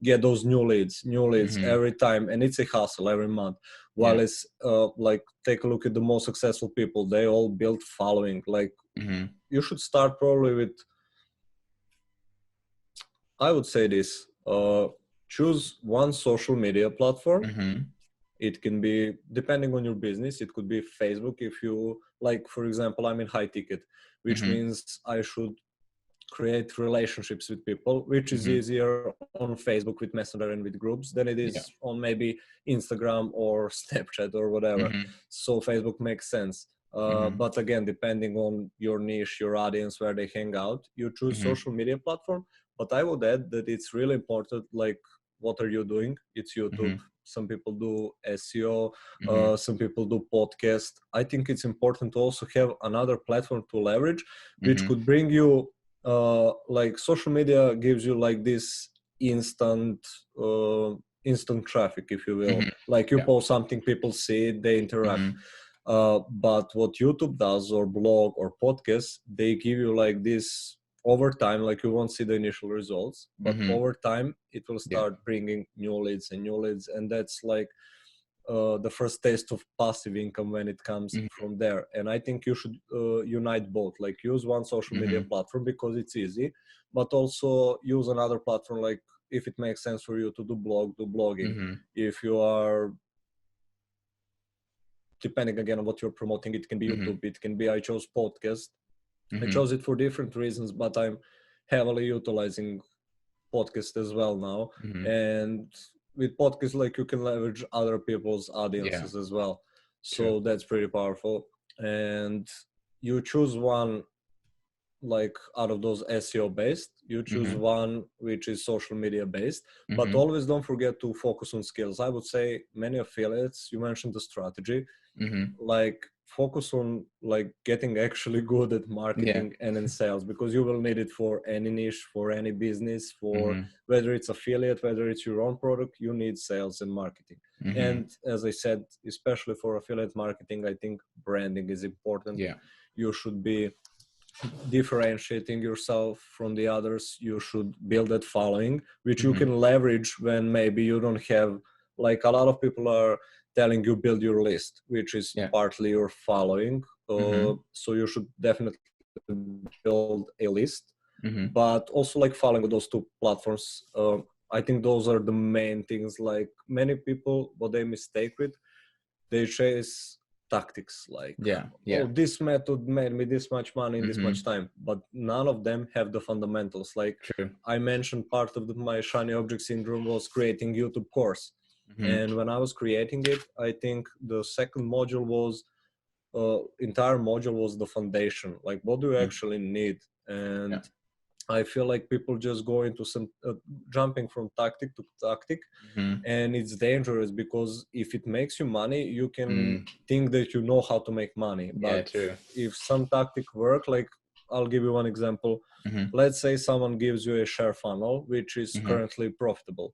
get those new leads Mm-hmm. every time, and it's a hustle every month. While Yeah. it's like, take a look at the most successful people, they all build following. Like Mm-hmm. you should start probably with, I would say this, choose one social media platform. Mm-hmm. It can be, depending on your business, it could be Facebook. If you like, for example, I'm in high ticket, which Mm-hmm. means I should create relationships with people, which is Mm-hmm. easier on Facebook with Messenger and with groups than it Yeah. is on maybe Instagram or Snapchat or whatever. Mm-hmm. So Facebook makes sense. Mm-hmm. But again, depending on your niche, your audience, where they hang out, you choose Mm-hmm. social media platform. But I would add that it's really important, like, what are you doing? It's YouTube. Mm-hmm. Some people do SEO, Mm-hmm. some people do podcast. I think it's important to also have another platform to leverage, which Mm-hmm. could bring you, like, social media gives you like this instant traffic, if you will. Mm-hmm. Like you Yeah. post something, people see it, they interact. Mm-hmm. But what YouTube does, or blog or podcast, they give you like this over time. Like you won't see the initial results, but Mm-hmm. over time it will Yeah. start bringing new leads and new leads, and that's like the first taste of passive income when it comes Mm-hmm. from there. And I think you should unite both, like use one social media Mm-hmm. platform because it's easy, but also use another platform, like if it makes sense for you to do blogging. Mm-hmm. If you are, depending again on what you're promoting, it can be Mm-hmm. YouTube, it can be, I chose podcast. I Mm-hmm. chose it for different reasons, but I'm heavily utilizing podcast as well now. Mm-hmm. And with podcast, like you can leverage other people's Yeah. audiences as well, True. so that's pretty powerful. And you choose one, like out of those SEO based, you choose Mm-hmm. one which is social media based, but Mm-hmm. always don't forget to focus on skills. I would say many affiliates, you mentioned the strategy, Mm-hmm. like focus on like getting actually good at Yeah. marketing and in sales, because you will need it for any niche, for any business, for Mm-hmm. whether it's affiliate, whether it's your own product, you need sales and marketing. Mm-hmm. And as I said, especially for affiliate marketing, I think branding is important. Yeah. You should be differentiating yourself from the others. You should build that following, which you Mm-hmm. can leverage when maybe you don't have, like a lot of people are telling you build your list, which is Yeah. partly your following. Mm-hmm. So you should definitely build a list, Mm-hmm. but also like following those two platforms. I think those are the main things. Like many people, what they mistake with, they chase tactics, like, Yeah. oh, Yeah. this method made me this much money in this Mm-hmm. much time, but none of them have the fundamentals. Like True. I mentioned, part of my shiny object syndrome was creating YouTube course. Mm-hmm. And when I was creating it, I think the second module was, entire module was the foundation, like what do you actually need. Yeah. And I feel like people just go into some jumping from tactic to tactic, Mm-hmm. and it's dangerous because if it makes you money, you can Mm. think that you know how to make money. Yeah, But true. if some tactic work, like I'll give you one example. Mm-hmm. Let's say someone gives you a share funnel which is Mm-hmm. currently profitable,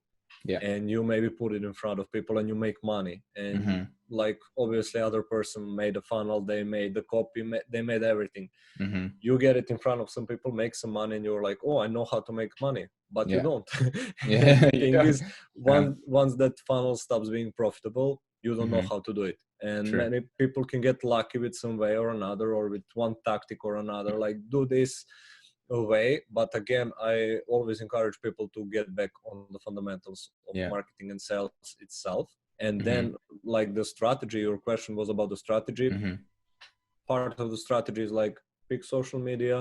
Yeah. and you maybe put it in front of people and you make money, and Mm-hmm. like obviously other person made a funnel, they made the copy, they made everything. Mm-hmm. You get it in front of some people, make some money, and you're like, oh, I know how to make money, but you Yeah. don't. And Yeah. the You thing don't. is, Uh, once that funnel stops being profitable, you don't know mm-hmm. how to do it. And True. many people can get lucky with some way or another, or with one tactic or another, like do this way. But again, I always encourage people to get back on the fundamentals of Yeah. marketing and sales itself. And then, Mm-hmm. like the strategy, your question was about the strategy. Mm-hmm. Part of the strategy is like pick social media,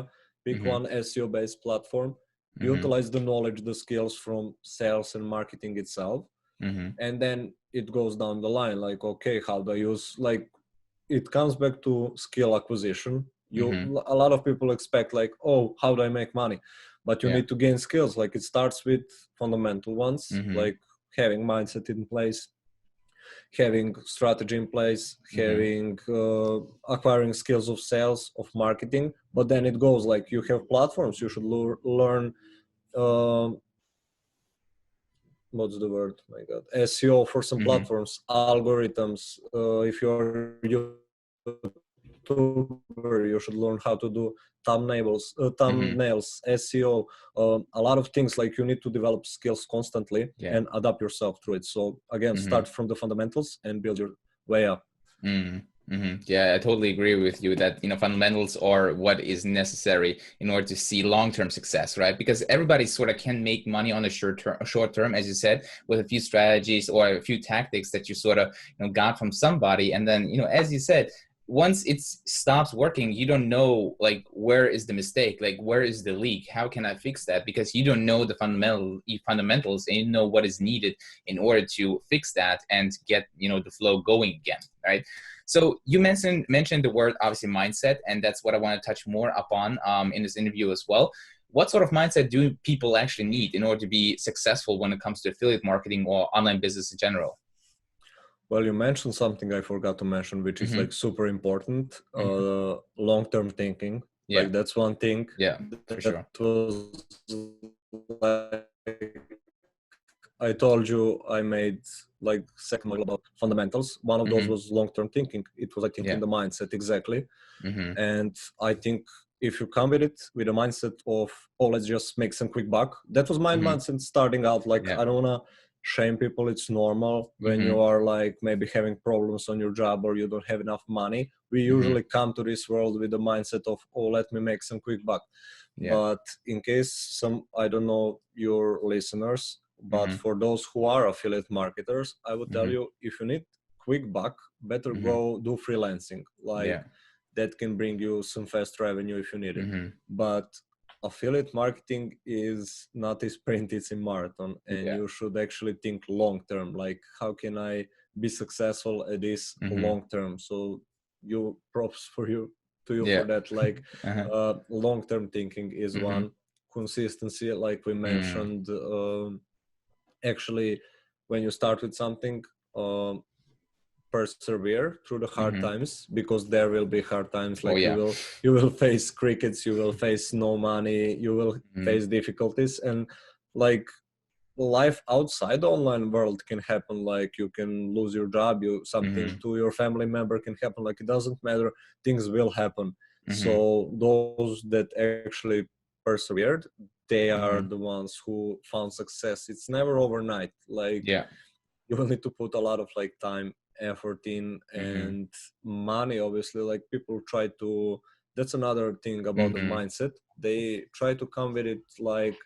pick Mm-hmm. one SEO based platform, Mm-hmm. utilize the knowledge, the skills from sales and marketing itself. Mm-hmm. And then it goes down the line, like, okay, how do I use, like, it comes back to skill acquisition. Mm-hmm. A lot of people expect like, oh, how do I make money? But you Yeah. need to gain skills. Like it starts with fundamental ones, Mm-hmm. like having mindset in place, having strategy in place, Mm-hmm. having acquiring skills of sales, of marketing. But then it goes like you have platforms. You should learn. Um, what's the word? My God, SEO for some Mm-hmm. platforms, algorithms. If you're a YouTuber, you should learn how to do Mm-hmm. thumbnails, SEO, a lot of things. Like you need to develop skills constantly Yeah. and adapt yourself through it. So again, Mm-hmm. start from the fundamentals and build your way up. Mm-hmm. Mm-hmm. Yeah, I totally agree with you that, fundamentals are what is necessary in order to see long-term success, right? Because everybody sort of can make money on a short term, as you said, with a few strategies or a few tactics that you sort of, got from somebody. And then, as you said, once it stops working, you don't know, like, where is the mistake? Like, where is the leak? How can I fix that? Because you don't know the fundamentals, and you know what is needed in order to fix that and get, the flow going again, right? So you mentioned the word, obviously, mindset, and that's what I want to touch more upon in this interview as well. What sort of mindset do people actually need in order to be successful when it comes to affiliate marketing or online business in general? Well, you mentioned something I forgot to mention, which is Mm-hmm. like super important. Mm-hmm. Long-term thinking. Yeah, Like that's one thing yeah, for that sure. was like, I told you I made like second module about fundamentals. One of those Mm-hmm. was long-term thinking. It was, I think, in Yeah. the mindset exactly. Mm-hmm. And I think if you come with it with a mindset of, oh, let's just make some quick buck. That was my Mm-hmm. mindset starting out. Like, Yeah. I don't want to shame people. It's normal when Mm-hmm. you are like maybe having problems on your job or you don't have enough money. We Mm-hmm. usually come to this world with the mindset of, oh, let me make some quick buck. Yeah. But in case some, I don't know your listeners, but Mm-hmm. for those who are affiliate marketers, I would tell Mm-hmm. you, if you need quick buck, better Mm-hmm. go do freelancing. Like Yeah. that can bring you some fast revenue if you need it. Mm-hmm. But affiliate marketing is not a sprint, it's a marathon, and Yeah. you should actually think long term. Like, how can I be successful at this Mm-hmm. long term? So you, props for you to you for Yeah. that. Like Uh-huh. long term thinking is Mm-hmm. one. Consistency, like we Mm. mentioned, actually when you start with something, um, persevere through the hard Mm-hmm. times, because there will be hard times. Oh Like yeah. you will face crickets, you will face no money, you will Mm-hmm. face difficulties. And like life outside the online world can happen. Like you can lose your job, you something Mm-hmm. to your family member can happen. Like it doesn't matter, things will happen. Mm-hmm. So those that actually persevered, they are Mm-hmm. the ones who found success. It's never overnight. Like Yeah. you will need to put a lot of like time, effort in, Mm-hmm. and money. Obviously, like people try to, that's another thing about the Mm-hmm. mindset. They try to come with it like,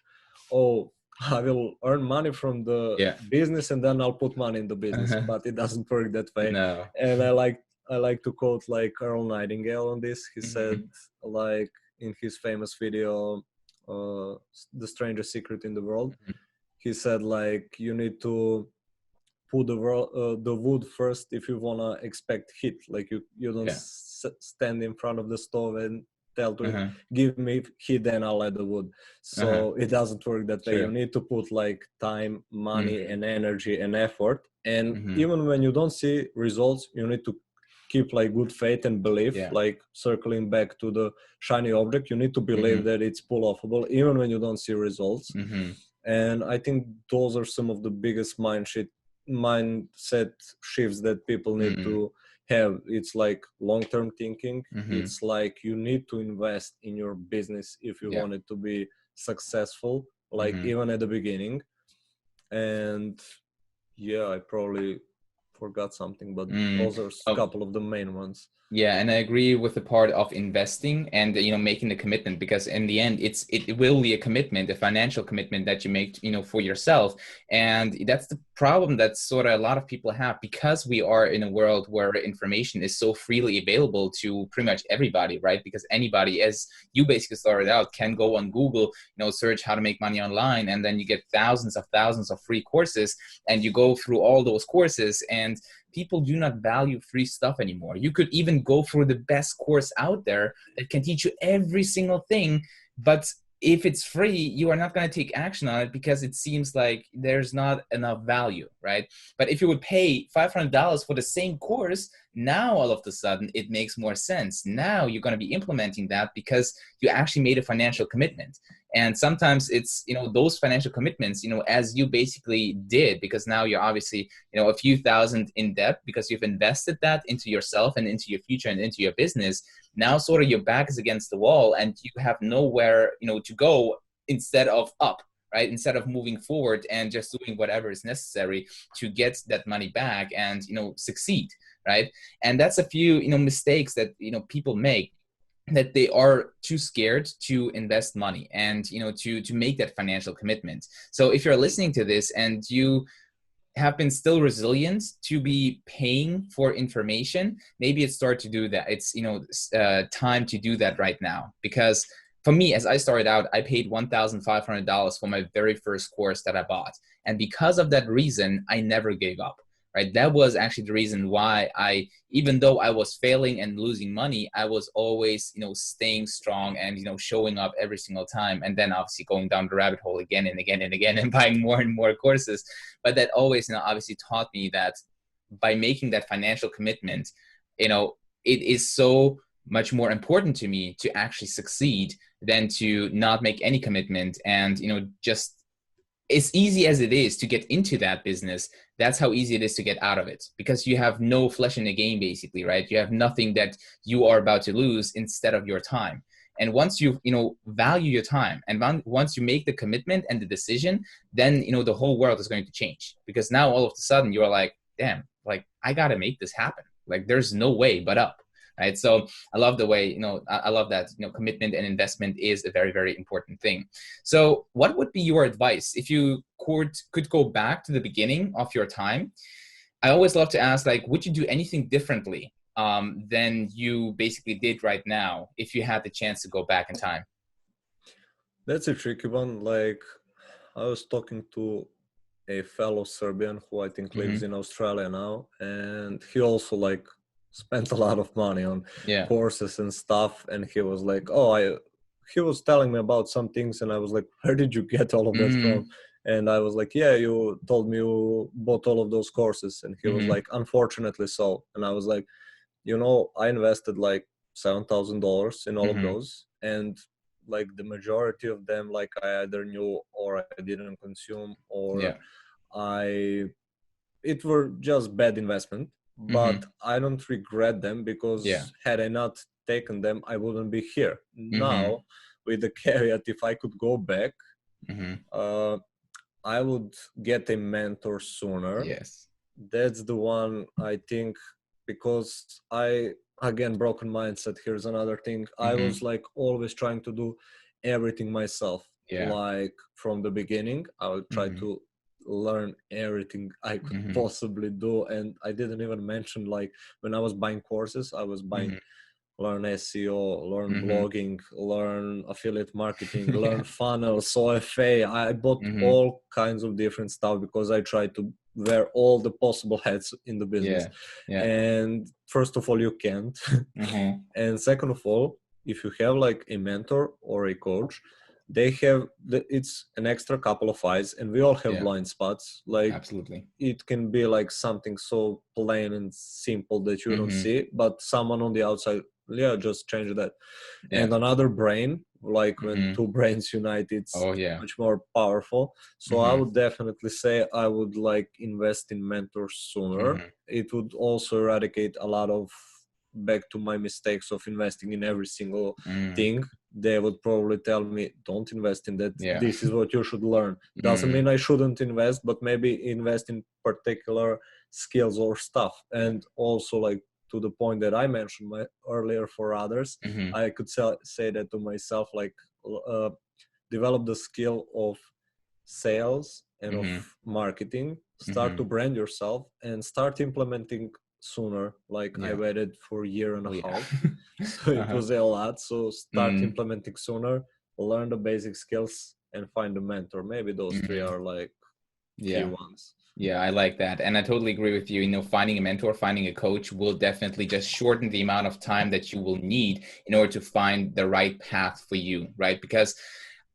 oh, I will earn money from the Yeah. business and then I'll put money in the business. But it doesn't work that way. No. And I like to quote like Earl Nightingale on this. He said, Mm-hmm. like in his famous video, The Strangest Secret in the World, Mm-hmm. he said like, you need to put the wood first if you wanna expect heat. Like you don't Yeah. stand in front of the stove and tell to it, Uh-huh. give me heat, then I'll add the wood. Uh-huh. So it doesn't work that way. You True. need to put like time, money, Mm-hmm. and energy and effort. And Mm-hmm. even when you don't see results, you need to keep like good faith and belief, Yeah. like circling back to the shiny object. You need to believe Mm-hmm. that it's pull-offable even when you don't see results. Mm-hmm. And I think those are some of the biggest mindset shifts that people need Mm-hmm. to have. It's like long-term thinking. Mm-hmm. It's like you need to invest in your business if you Yeah. want it to be successful, like Mm-hmm. even at the beginning. And yeah, I probably forgot something, but Mm. those are a Oh, couple of the main ones. yeah, and I agree with the part of investing and making the commitment, because in the end it will be a commitment, a financial commitment that you make for yourself. And that's the problem that sort of a lot of people have, because we are in a world where information is so freely available to pretty much everybody, right? Because anybody, as you basically started out, can go on Google, search how to make money online, and then you get thousands of free courses, and you go through all those courses, and people do not value free stuff anymore. You could even go for the best course out there that can teach you every single thing, but if it's free, you are not going to take action on it because it seems like there's not enough value, right? But if you would pay $500 for the same course, now all of a sudden it makes more sense. Now you're going to be implementing that because you actually made a financial commitment. And sometimes it's those financial commitments, as you basically did, because now you're obviously a few thousand in debt because you've invested that into yourself and into your future and into your business. Now sort of your back is against the wall and you have nowhere to go instead of up, right? Instead of moving forward and just doing whatever is necessary to get that money back and succeed, right? And that's a few mistakes that people make, that they are too scared to invest money and to make that financial commitment. So if you're listening to this and you have been still resilient to be paying for information, maybe it's start to do that. It's time to do that right now. Because for me, as I started out, I paid $1,500 for my very first course that I bought, and because of that reason, I never gave up. Right, that was actually the reason why even though I was failing and losing money, I was always staying strong and showing up every single time, and then obviously going down the rabbit hole again and again and again and buying more and more courses. But that always obviously taught me that by making that financial commitment, it is so much more important to me to actually succeed than to not make any commitment. And just as easy as it is to get into that business, that's how easy it is to get out of it, because you have no flesh in the game, basically, right? You have nothing that you are about to lose instead of your time. And once you value your time, and once you make the commitment and the decision, then the whole world is going to change, because now all of a sudden you're like, damn, like I gotta make this happen. Like there's no way but up, right? So I love the way I love that commitment and investment is a very, very important thing. So what would be your advice if you could go back to the beginning of your time? I always love to ask, like, would you do anything differently than you basically did right now if you had the chance to go back in time? That's a tricky one. Like, I was talking to a fellow Serbian who I think lives Mm-hmm. in Australia now, and he also like spent a lot of money on Yeah. courses and stuff. And he was like, "Oh, he was telling me about some things," and I was like, "Where did you get all of that Mm-hmm. from?" And I was like, "Yeah, you told me you bought all of those courses," and he was Mm-hmm. like, "Unfortunately, so." And I was like, I invested like $7,000 in all of Mm-hmm. those, and like the majority of them, like I either knew or I didn't consume, or Yeah. I it were just bad investment. Mm-hmm. But I don't regret them, Yeah. because had I not taken them, I wouldn't be here Mm-hmm. now. With the caveat, if I could go back, Mm-hmm. uh, I would get a mentor sooner. Yes. That's the one, I think, because I, again, broken mindset. Here's another thing. I Mm-hmm. was like always trying to do everything myself. Yeah. Like from the beginning, I would try Mm-hmm. to learn everything I could Mm-hmm. possibly do. And I didn't even mention, like, when I was buying courses, I was buying Mm-hmm. learn SEO, learn Mm-hmm. blogging, learn affiliate marketing, Yeah. learn funnels, OFA. I bought Mm-hmm. all kinds of different stuff because I tried to wear all the possible hats in the business. Yeah. Yeah. And first of all, you can't. Mm-hmm. And second of all, if you have like a mentor or a coach, they have it's an extra couple of eyes, and we all have Yeah, blind spots. Like absolutely. it can be like something so plain and simple that you don't Mm-hmm. see, but someone on the outside, yeah, just change that. Yeah. And another brain, like when Mm-hmm. two brains unite, it's Oh yeah. much more powerful. So I Mm-hmm. would definitely say I would like invest in mentors sooner. Mm-hmm. It would also eradicate a lot of, back to my mistakes of investing in every single Mm. thing. They would probably tell me, don't invest in that, Yeah. this is what you should learn. Doesn't Mm. mean I shouldn't invest, but maybe invest in particular skills or stuff. Yeah. And also, like, to the point that I mentioned earlier, for others, Mm-hmm. I could say that to myself, like, uh, develop the skill of sales and of Mm-hmm. marketing, start Mm-hmm. to brand yourself, and start implementing sooner. Like, I Yeah. waited for a year and a Oh yeah. half, so it Uh-huh. was a lot. So start Mm. implementing sooner, learn the basic skills, and find a mentor. Maybe those three Mm-hmm. are like key Yeah. ones. Yeah, I like that. And I totally agree with you. You know, finding a mentor, finding a coach will definitely just shorten the amount of time that you will need in order to find the right path for you, right? Because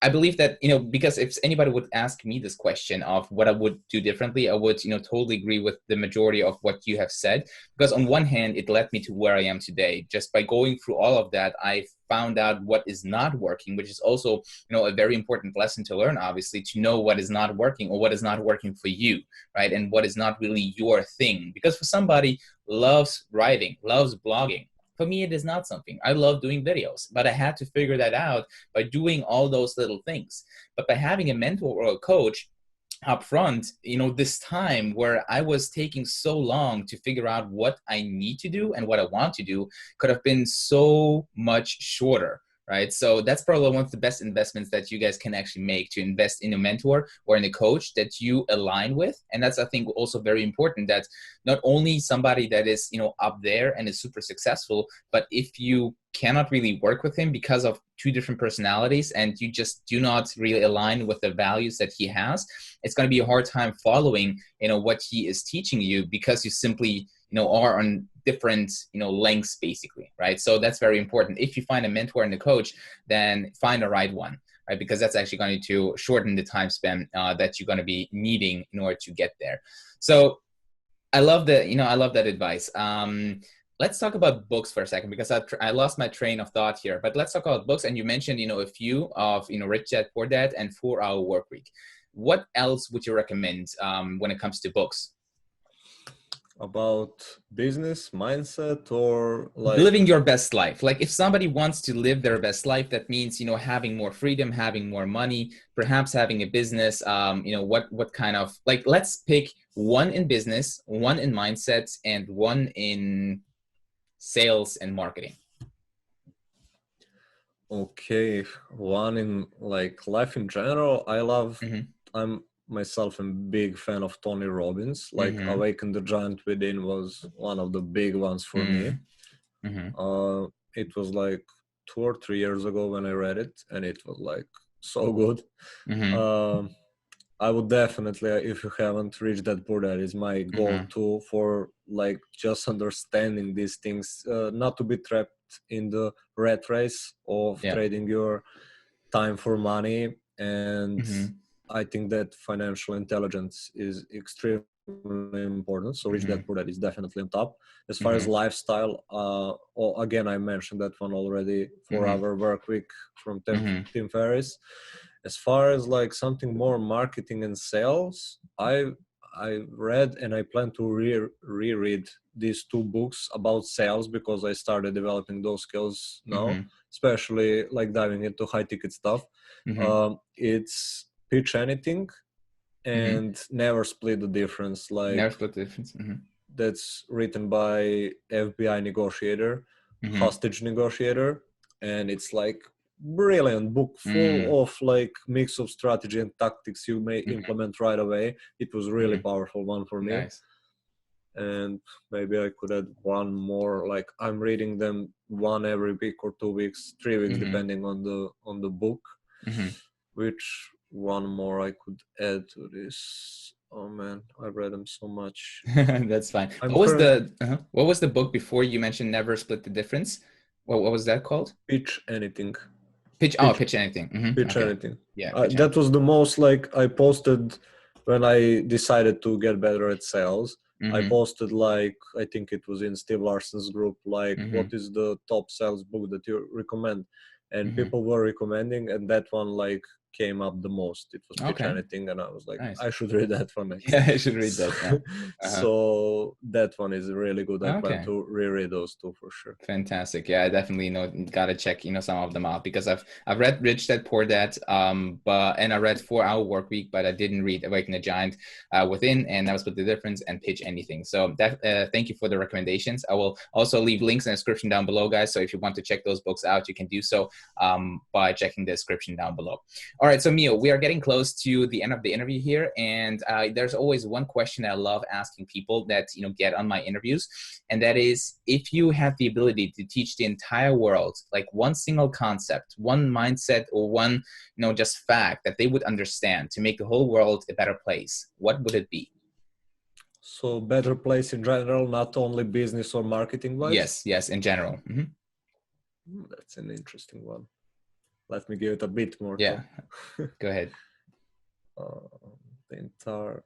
I believe that, you know, because if anybody would ask me this question of what I would do differently, I would, you know, totally agree with the majority of what you have said. Because on one hand, it led me to where I am today. Just by going through all of that, I found out what is not working, which is also, you know, a very important lesson to learn, obviously, to know what is not working or what is not working for you, right? And what is not really your thing. Because for somebody loves writing, loves blogging, for me, it is not something. I love doing videos, but I had to figure that out by doing all those little things. But by having a mentor or a coach up front, you know, this time where I was taking so long to figure out what I need to do and what I want to do could have been so much shorter. Right. So that's probably one of the best investments that you guys can actually make, to invest in a mentor or in a coach that you align with. And that's, I think, also very important, that not only somebody that is, you know, up there and is super successful, but if you cannot really work with him because of two different personalities and you just do not really align with the values that he has, it's going to be a hard time following, you know, what he is teaching you, because you simply, you know, are on different, you know, lengths basically, right? So that's very important. If you find a mentor and a coach, then find the right one, right? Because that's actually going to shorten the time span that you're going to be needing in order to get there. So I love that, you know, I love that advice. Let's talk about books for a second, because I lost my train of thought here. But let's talk about books. And you mentioned, you know, a few of, you know, Rich Dad Poor Dad and 4 Hour Workweek. What else would you recommend when it comes to books? About business mindset, or like, Living your best life. Like if somebody wants to live their best life, that means, you know, having more freedom, having more money, perhaps having a business. You know, what kind of, like, let's pick one in business, one in mindset, and one in sales and marketing. okay, one in like life in general, I love, Mm-hmm. I'm myself a big fan of Tony Robbins. Like, Mm-hmm. Awaken the Giant Within was one of the big ones for me. Mm-hmm. uh it was like 2 or 3 years ago when I read it, and it was like so good. Mm-hmm. um I would definitely, if you haven't, reached that board. That is my Mm-hmm. go-to for like just understanding these things, not to be trapped in the rat race of Yeah. trading your time for money. And Mm-hmm. I think that financial intelligence is extremely important. So Rich Mm-hmm. Dad Poor Dad is definitely on top. As far as Mm-hmm. lifestyle, again, I mentioned that one already, 4 Hour Work Week from Mm-hmm. Tim Ferriss. As far as like something more marketing and sales, I read, and I plan to reread these two books about sales, because I started developing those skills now, Mm-hmm. especially like diving into high ticket stuff. Mm-hmm. It's Pitch Anything Mm-hmm. and Never Split the Difference. Like, Never split the difference. Mm-hmm. that's written by FBI negotiator, Mm-hmm. hostage negotiator, and it's like brilliant book Mm-hmm. full of like mix of strategy and tactics you may implement right away. It was really Mm-hmm. powerful one for me. Nice. And maybe I could add one more. Like, I'm reading them one every week or 2 weeks, 3 weeks, Mm-hmm. depending on the book. Mm-hmm. Which one more I could add to this? Oh man, I read them so much. That's fine. I'm What was current the what was the book before you mentioned Never Split the Difference? What was that called? Pitch anything. Pitch anything. Pitch Okay. anything. Yeah, pitch That anything. was the most like I posted when I decided to get better at sales. I Mm-hmm. posted like I think it was in Steve Larson's group, like what Mm-hmm. is the top sales book that you recommend, and Mm-hmm. people were recommending, and that one like came up the most. It was Pitch Okay. Anything, and I was like, Nice. I should read that one next. Yeah, I should read that. Yeah. Uh-huh. So that one is really good. I plan Okay. to reread those two for sure. Fantastic. Yeah, I definitely gotta check some of them out, because I've read Rich Dad Poor Dad, but and I read 4 Hour Work Week, but I didn't read Awaken the Giant Within, and that was Split the Difference and Pitch Anything. So that thank you for the recommendations. I will also leave links in the description down below, guys. So if you want to check those books out, you can do so by checking the description down below. All right, so Mio, we are getting close to the end of the interview here, and there's always one question I love asking people that get on my interviews, and that is, if you have the ability to teach the entire world like one single concept, one mindset, or one just fact that they would understand to make the whole world a better place, what would it be? So better place in general, not only business or marketing wise. Yes, in general. That's an interesting one. Let me give it a bit more Yeah, thought. go ahead. The entire.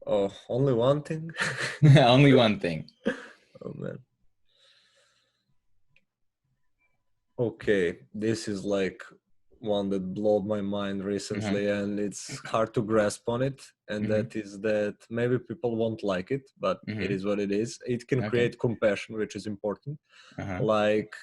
Oh, only one thing. Only one thing. Oh man. Okay, this is like one that blew my mind recently, and it's hard to grasp on it. And that is that maybe people won't like it, but it is what it is. It can create compassion, which is important. Like,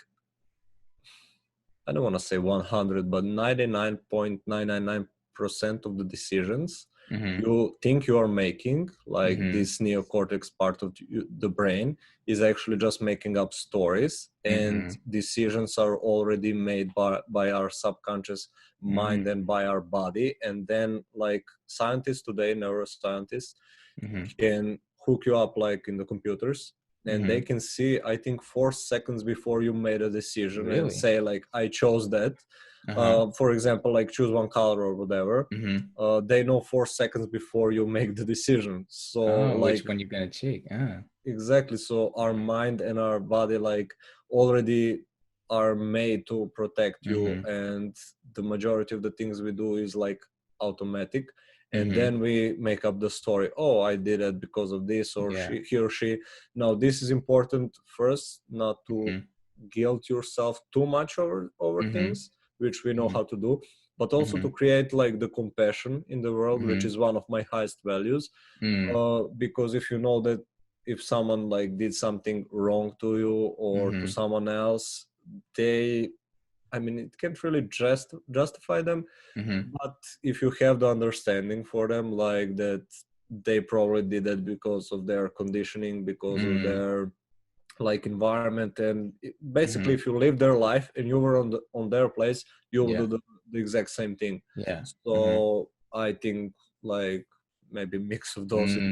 I don't want to say 100, but 99.999% of the decisions you think you are making, like this neocortex part of the brain, is actually just making up stories, and decisions are already made by our subconscious mind and by our body. And then, like, scientists today, neuroscientists, can hook you up like in the computers, and they can see, I think, 4 seconds before you made a decision and say like, I chose that. For example, like choose one color or whatever. They know 4 seconds before you make the decision. So like, which one you're gonna take? Exactly. So our mind and our body like already are made to protect you, and the majority of the things we do is like automatic. And then we make up the story. Oh, I did it because of this, or he or she. Now, this is important first, not to guilt yourself too much over things, which we know how to do, but also to create like the compassion in the world, which is one of my highest values. Because if you know that if someone like did something wrong to you or to someone else, it can't really justify them. But if you have the understanding for them, like that they probably did it because of their conditioning, because of their like environment, and basically if you live their life and you were on their place, you will do the exact same thing. So I think like maybe mix of those, it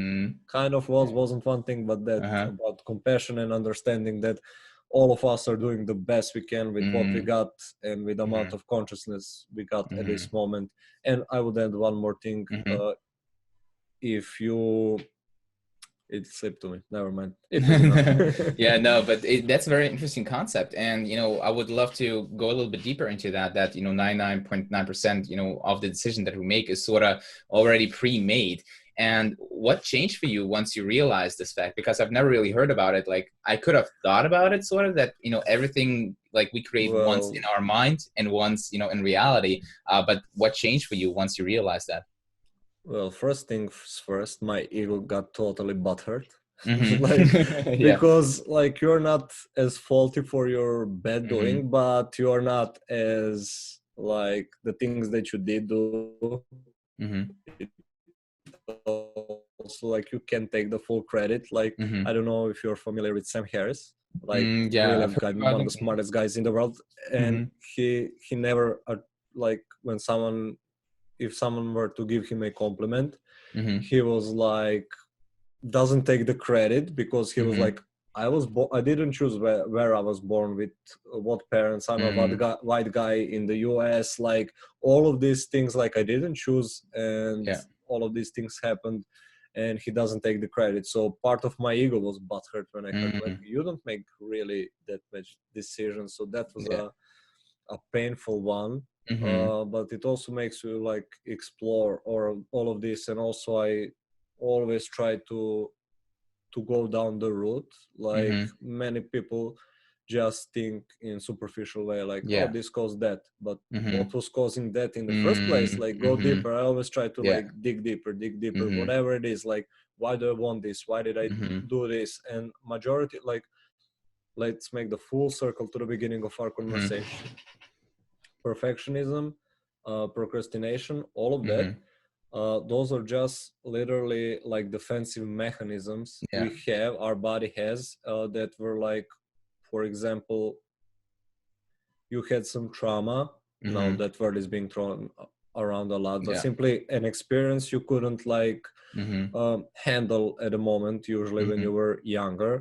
kind of wasn't one thing, but that about compassion and understanding that all of us are doing the best we can with what we got and with the amount of consciousness we got at this moment. And I would add one more thing. If you It slipped to me. Never mind. It was enough. Yeah, no, but that's a very interesting concept, and I would love to go a little bit deeper into that. 99.9% of the decision that we make is sort of already pre-made. And what changed for you once you realized this fact? Because I've never really heard about it. Like, I could have thought about it sort of that everything like we create once in our mind and once in reality. But what changed for you once you realized that? Well, first things first, my ego got totally butthurt. Yeah. Because like you're not as faulty for your bad doing, but you're not as like the things that you did do. Also, like you can take the full credit. Like I don't know if you're familiar with Sam Harris, like brilliant guy, one of the smartest guys in the world, and he never like when if someone were to give him a compliment, he was like, doesn't take the credit, because he was like, I didn't choose where I was born, with what parents. I'm a white guy in the US. Like all of these things, like I didn't choose, and all of these things happened. and he doesn't take the credit. So part of my ego was butthurt when I heard like, Mm. you don't make really that much decisions. So that was Yeah. a painful one. Mm-hmm. But it also makes you like explore or all of this. And also I always try to go down the route. Like Mm-hmm. many people just think in superficial way, like, oh, Yeah. this caused that, but Mm-hmm. what was causing that in the first place? Like, go Mm-hmm. deeper. I always try to Yeah. like dig deeper, Mm-hmm. whatever it is. Like, why do I want this? Why did I Mm-hmm. do this? And majority, like, let's make the full circle to the beginning of our Mm-hmm. conversation. Perfectionism, procrastination, all of that, Mm-hmm. those are just literally like defensive mechanisms Yeah. we have, our body has, that were like, for example, you had some trauma. Now Mm-hmm. that word is being thrown around a lot, but Yeah. simply an experience you couldn't like Mm-hmm. handle at the moment, usually when Mm-hmm. you were younger,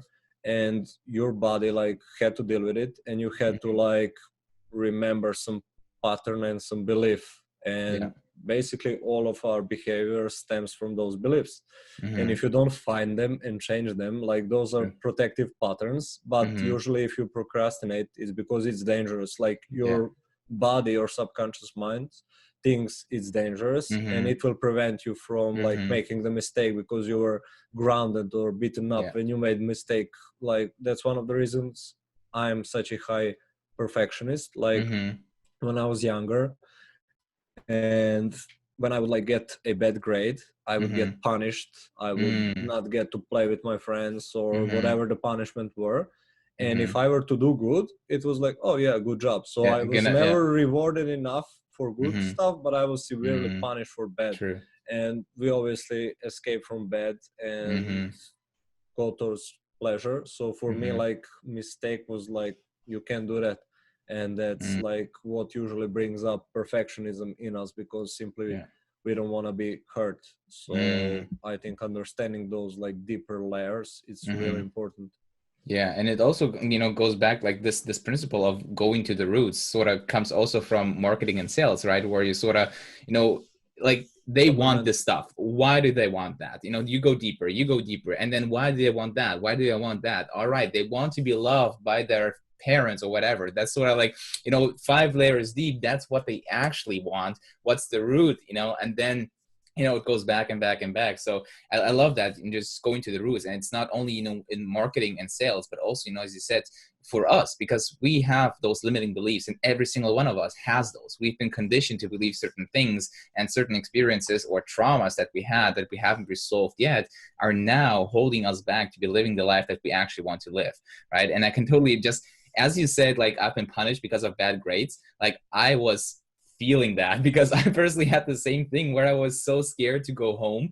and your body like had to deal with it, and you had to Mm-hmm. like remember some pattern and some belief, Yeah. and basically all of our behavior stems from those beliefs. And Mm-hmm. if you don't find them and change them, like, those are True. protective patterns. But Mm-hmm. usually if you procrastinate, it's because it's dangerous. Like, Yeah. your body or subconscious mind thinks it's dangerous, and Mm-hmm. it will prevent you from like Mm-hmm. making the mistake because you were grounded or beaten up Yeah. when you made mistake. Like, that's one of the reasons I'm such a high perfectionist. Like, Mm-hmm. when I was younger, and when I would like get a bad grade, I would Mm-hmm. get punished. I would Mm. not get to play with my friends or Mm-hmm. whatever the punishment were. And Mm-hmm. if I were to do good, it was like, oh yeah, good job. So Yeah. I was Gonna. Yeah. never rewarded enough for good Mm-hmm. stuff, but I was severely Mm. punished for bad. True. And we obviously escape from bad and Mm-hmm. go towards pleasure. So for me, Mm-hmm. like, mistake was like, you can't do that. And that's Mm. like what usually brings up perfectionism in us, because simply Yeah. we don't want to be hurt. So Mm. I think understanding those like deeper layers, it's really Mm-hmm. important. Yeah, and it also, goes back like this principle of going to the roots sort of comes also from marketing and sales, right? Where you sort of, like they want this stuff. Why do they want that? You go deeper, and then why do they want that? Why do they want that? All right, they want to be loved by their parents or whatever. That's sort of like, 5 layers deep. That's what they actually want. What's the root? And then it goes back and back and back. So I love that, just going to the roots. And it's not only in marketing and sales, but also, as you said, for us, because we have those limiting beliefs, and every single one of us has those. We've been conditioned to believe certain things, and certain experiences or traumas that we had that we haven't resolved yet are now holding us back to be living the life that we actually want to live, right? And I can totally just, as you said, like, I've been punished because of bad grades. Like, I was feeling that, because I personally had the same thing where I was so scared to go home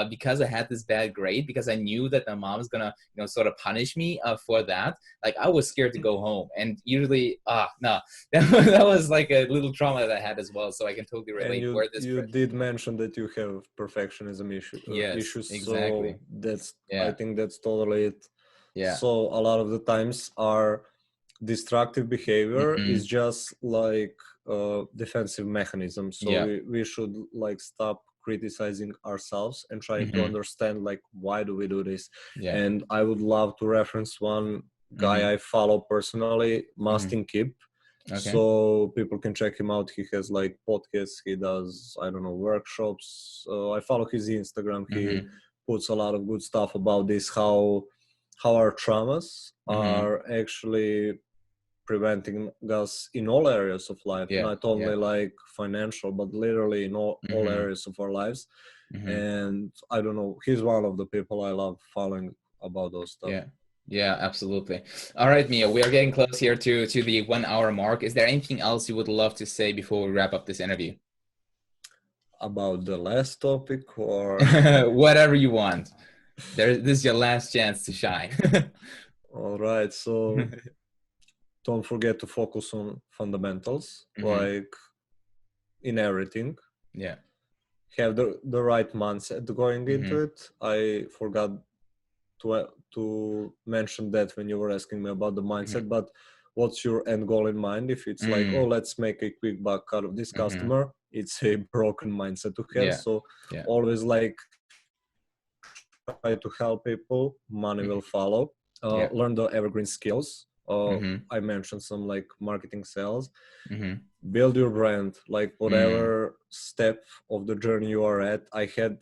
because I had this bad grade, because I knew that my mom was gonna sort of punish me for that. Like, I was scared to go home, and usually no, that was like a little trauma that I had as well. So I can totally And relate you where this you did mention that you have perfectionism yes, issues. So exactly. that's, I Yeah. think that's totally it. Yeah. So a lot of the times our destructive behavior Mm-hmm. is just like defensive mechanism. So Yeah. we should like stop criticizing ourselves and trying to Mm-hmm. understand like, why do we do this. Yeah. And I would love to reference one Mm-hmm. guy I follow personally, Mm-hmm. Mastin Kip. Okay. So people can check him out. He has like podcasts, he does, I don't know, workshops. I follow his Instagram. He Mm-hmm. puts a lot of good stuff about this, how our traumas Mm-hmm. are actually preventing us in all areas of life, Yeah. not only Yeah. like financial, but literally in all Mm-hmm. areas of our lives. Mm-hmm. And I don't know, he's one of the people I love following about those stuff. Yeah. Yeah, absolutely. All right, Mia, we are getting close here to the 1 hour mark. Is there anything else you would love to say before we wrap up this interview? About the last topic, or whatever you want. This is your last chance to shine. all right, so don't forget to focus on fundamentals, Mm-hmm. like in everything. Yeah. Have the right mindset going into Mm-hmm. it. I forgot to mention that when you were asking me about the Mm-hmm. mindset, but what's your end goal in mind? If it's like, oh, Mm. let's make a quick buck out of this Mm-hmm. customer, it's a broken mindset to have. Yeah. So Yeah. always like try to help people, money will follow. Yeah. Learn the evergreen skills. Mm-hmm. I mentioned some like marketing, sales. Mm-hmm. Build your brand, like Mm. whatever step of the journey you are at. I had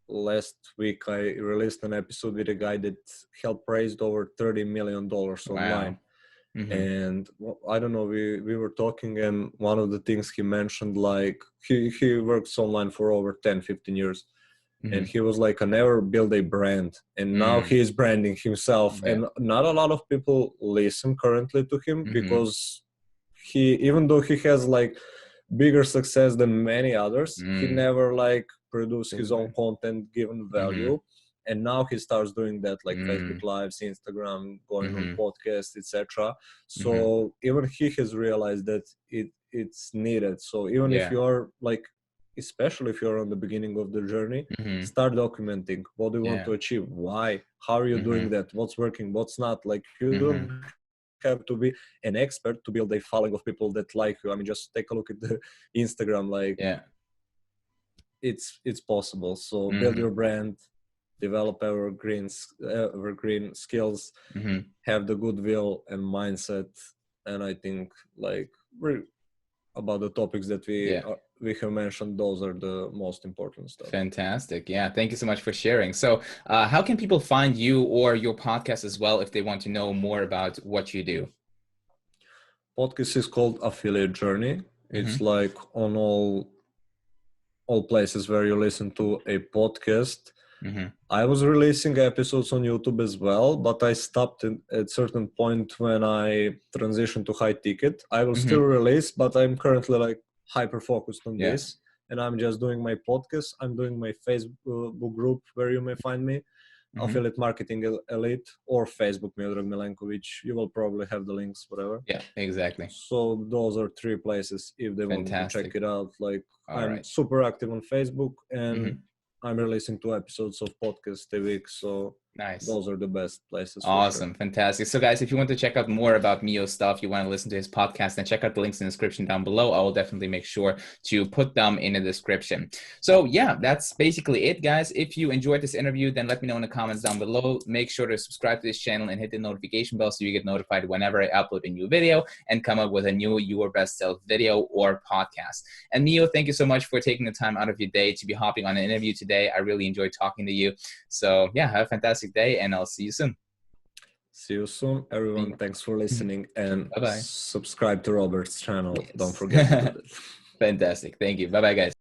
last week, I released an episode with a guy that helped raised over $30 million Wow. online. Mm-hmm. And I don't know, we were talking, and one of the things he mentioned, like he works online for over 10-15 years, and Mm-hmm. he was like, I never built a brand, and now Mm. he is branding himself. Yeah. And not a lot of people listen currently to him, Mm-hmm. because he, even though he has like bigger success than many others, he Mm. never like produced Build his a own brand. content given Mm-hmm. value. And now he starts doing that, like Facebook Mm. Lives, Instagram, going on Mm-hmm. podcasts, etc. Mm-hmm. So even he has realized that it's needed. So even if Yeah. you're like, especially if you're on the beginning of the journey, Mm-hmm. start documenting. What do you want Yeah. to achieve? Why? How are you Mm-hmm. doing that? What's working? What's not? Like, you Mm-hmm. don't have to be an expert to build a following of people that like you. I mean, just take a look at the Instagram. Like, Yeah. it's possible. So build Mm-hmm. your brand, develop evergreen skills, Mm-hmm. have the goodwill and mindset. And I think, like, about the topics that Yeah. we have mentioned, those are the most important stuff. Fantastic. Yeah. Thank you so much for sharing. So, how can people find you or your podcast as well if they want to know more about what you do? Podcast is called Affiliate Journey. It's Mm-hmm. like on all places where you listen to a podcast. Mm-hmm. I was releasing episodes on YouTube as well, but I stopped at certain point when I transitioned to high ticket. I will still Mm-hmm. release, but I'm currently like hyper focused on Yeah. this, and I'm just doing my podcast. I'm doing my Facebook group where you may find me, Mm-hmm. Affiliate Marketing Elite, or Facebook Miodrag Milenkovic. You will probably have the links, whatever. Yeah. Exactly. So those are three places if they want to check Fantastic. it out. Like, All I'm right. super active on Facebook, Mm-hmm. and I'm releasing 2 episodes of podcast a week. So Nice. those are the best places for sure. Awesome. Fantastic. So guys, if you want to check out more about Mio's stuff, you want to listen to his podcast, then check out the links in the description down below. I will definitely make sure to put them in the description. So yeah, that's basically it, guys. If you enjoyed this interview, then let me know in the comments down below. Make sure to subscribe to this channel and hit the notification bell so you get notified whenever I upload a new video and come up with a new Your Best Self video or podcast. And Mio, thank you so much for taking the time out of your day to be hopping on an interview today. I really enjoyed talking to you. So yeah, have a fantastic day, and I'll see you soon. See you soon, everyone. Thanks for listening, and Bye-bye. subscribe to Robert's channel. Yes. Don't forget to do that. Fantastic. Thank you. Bye-bye, guys.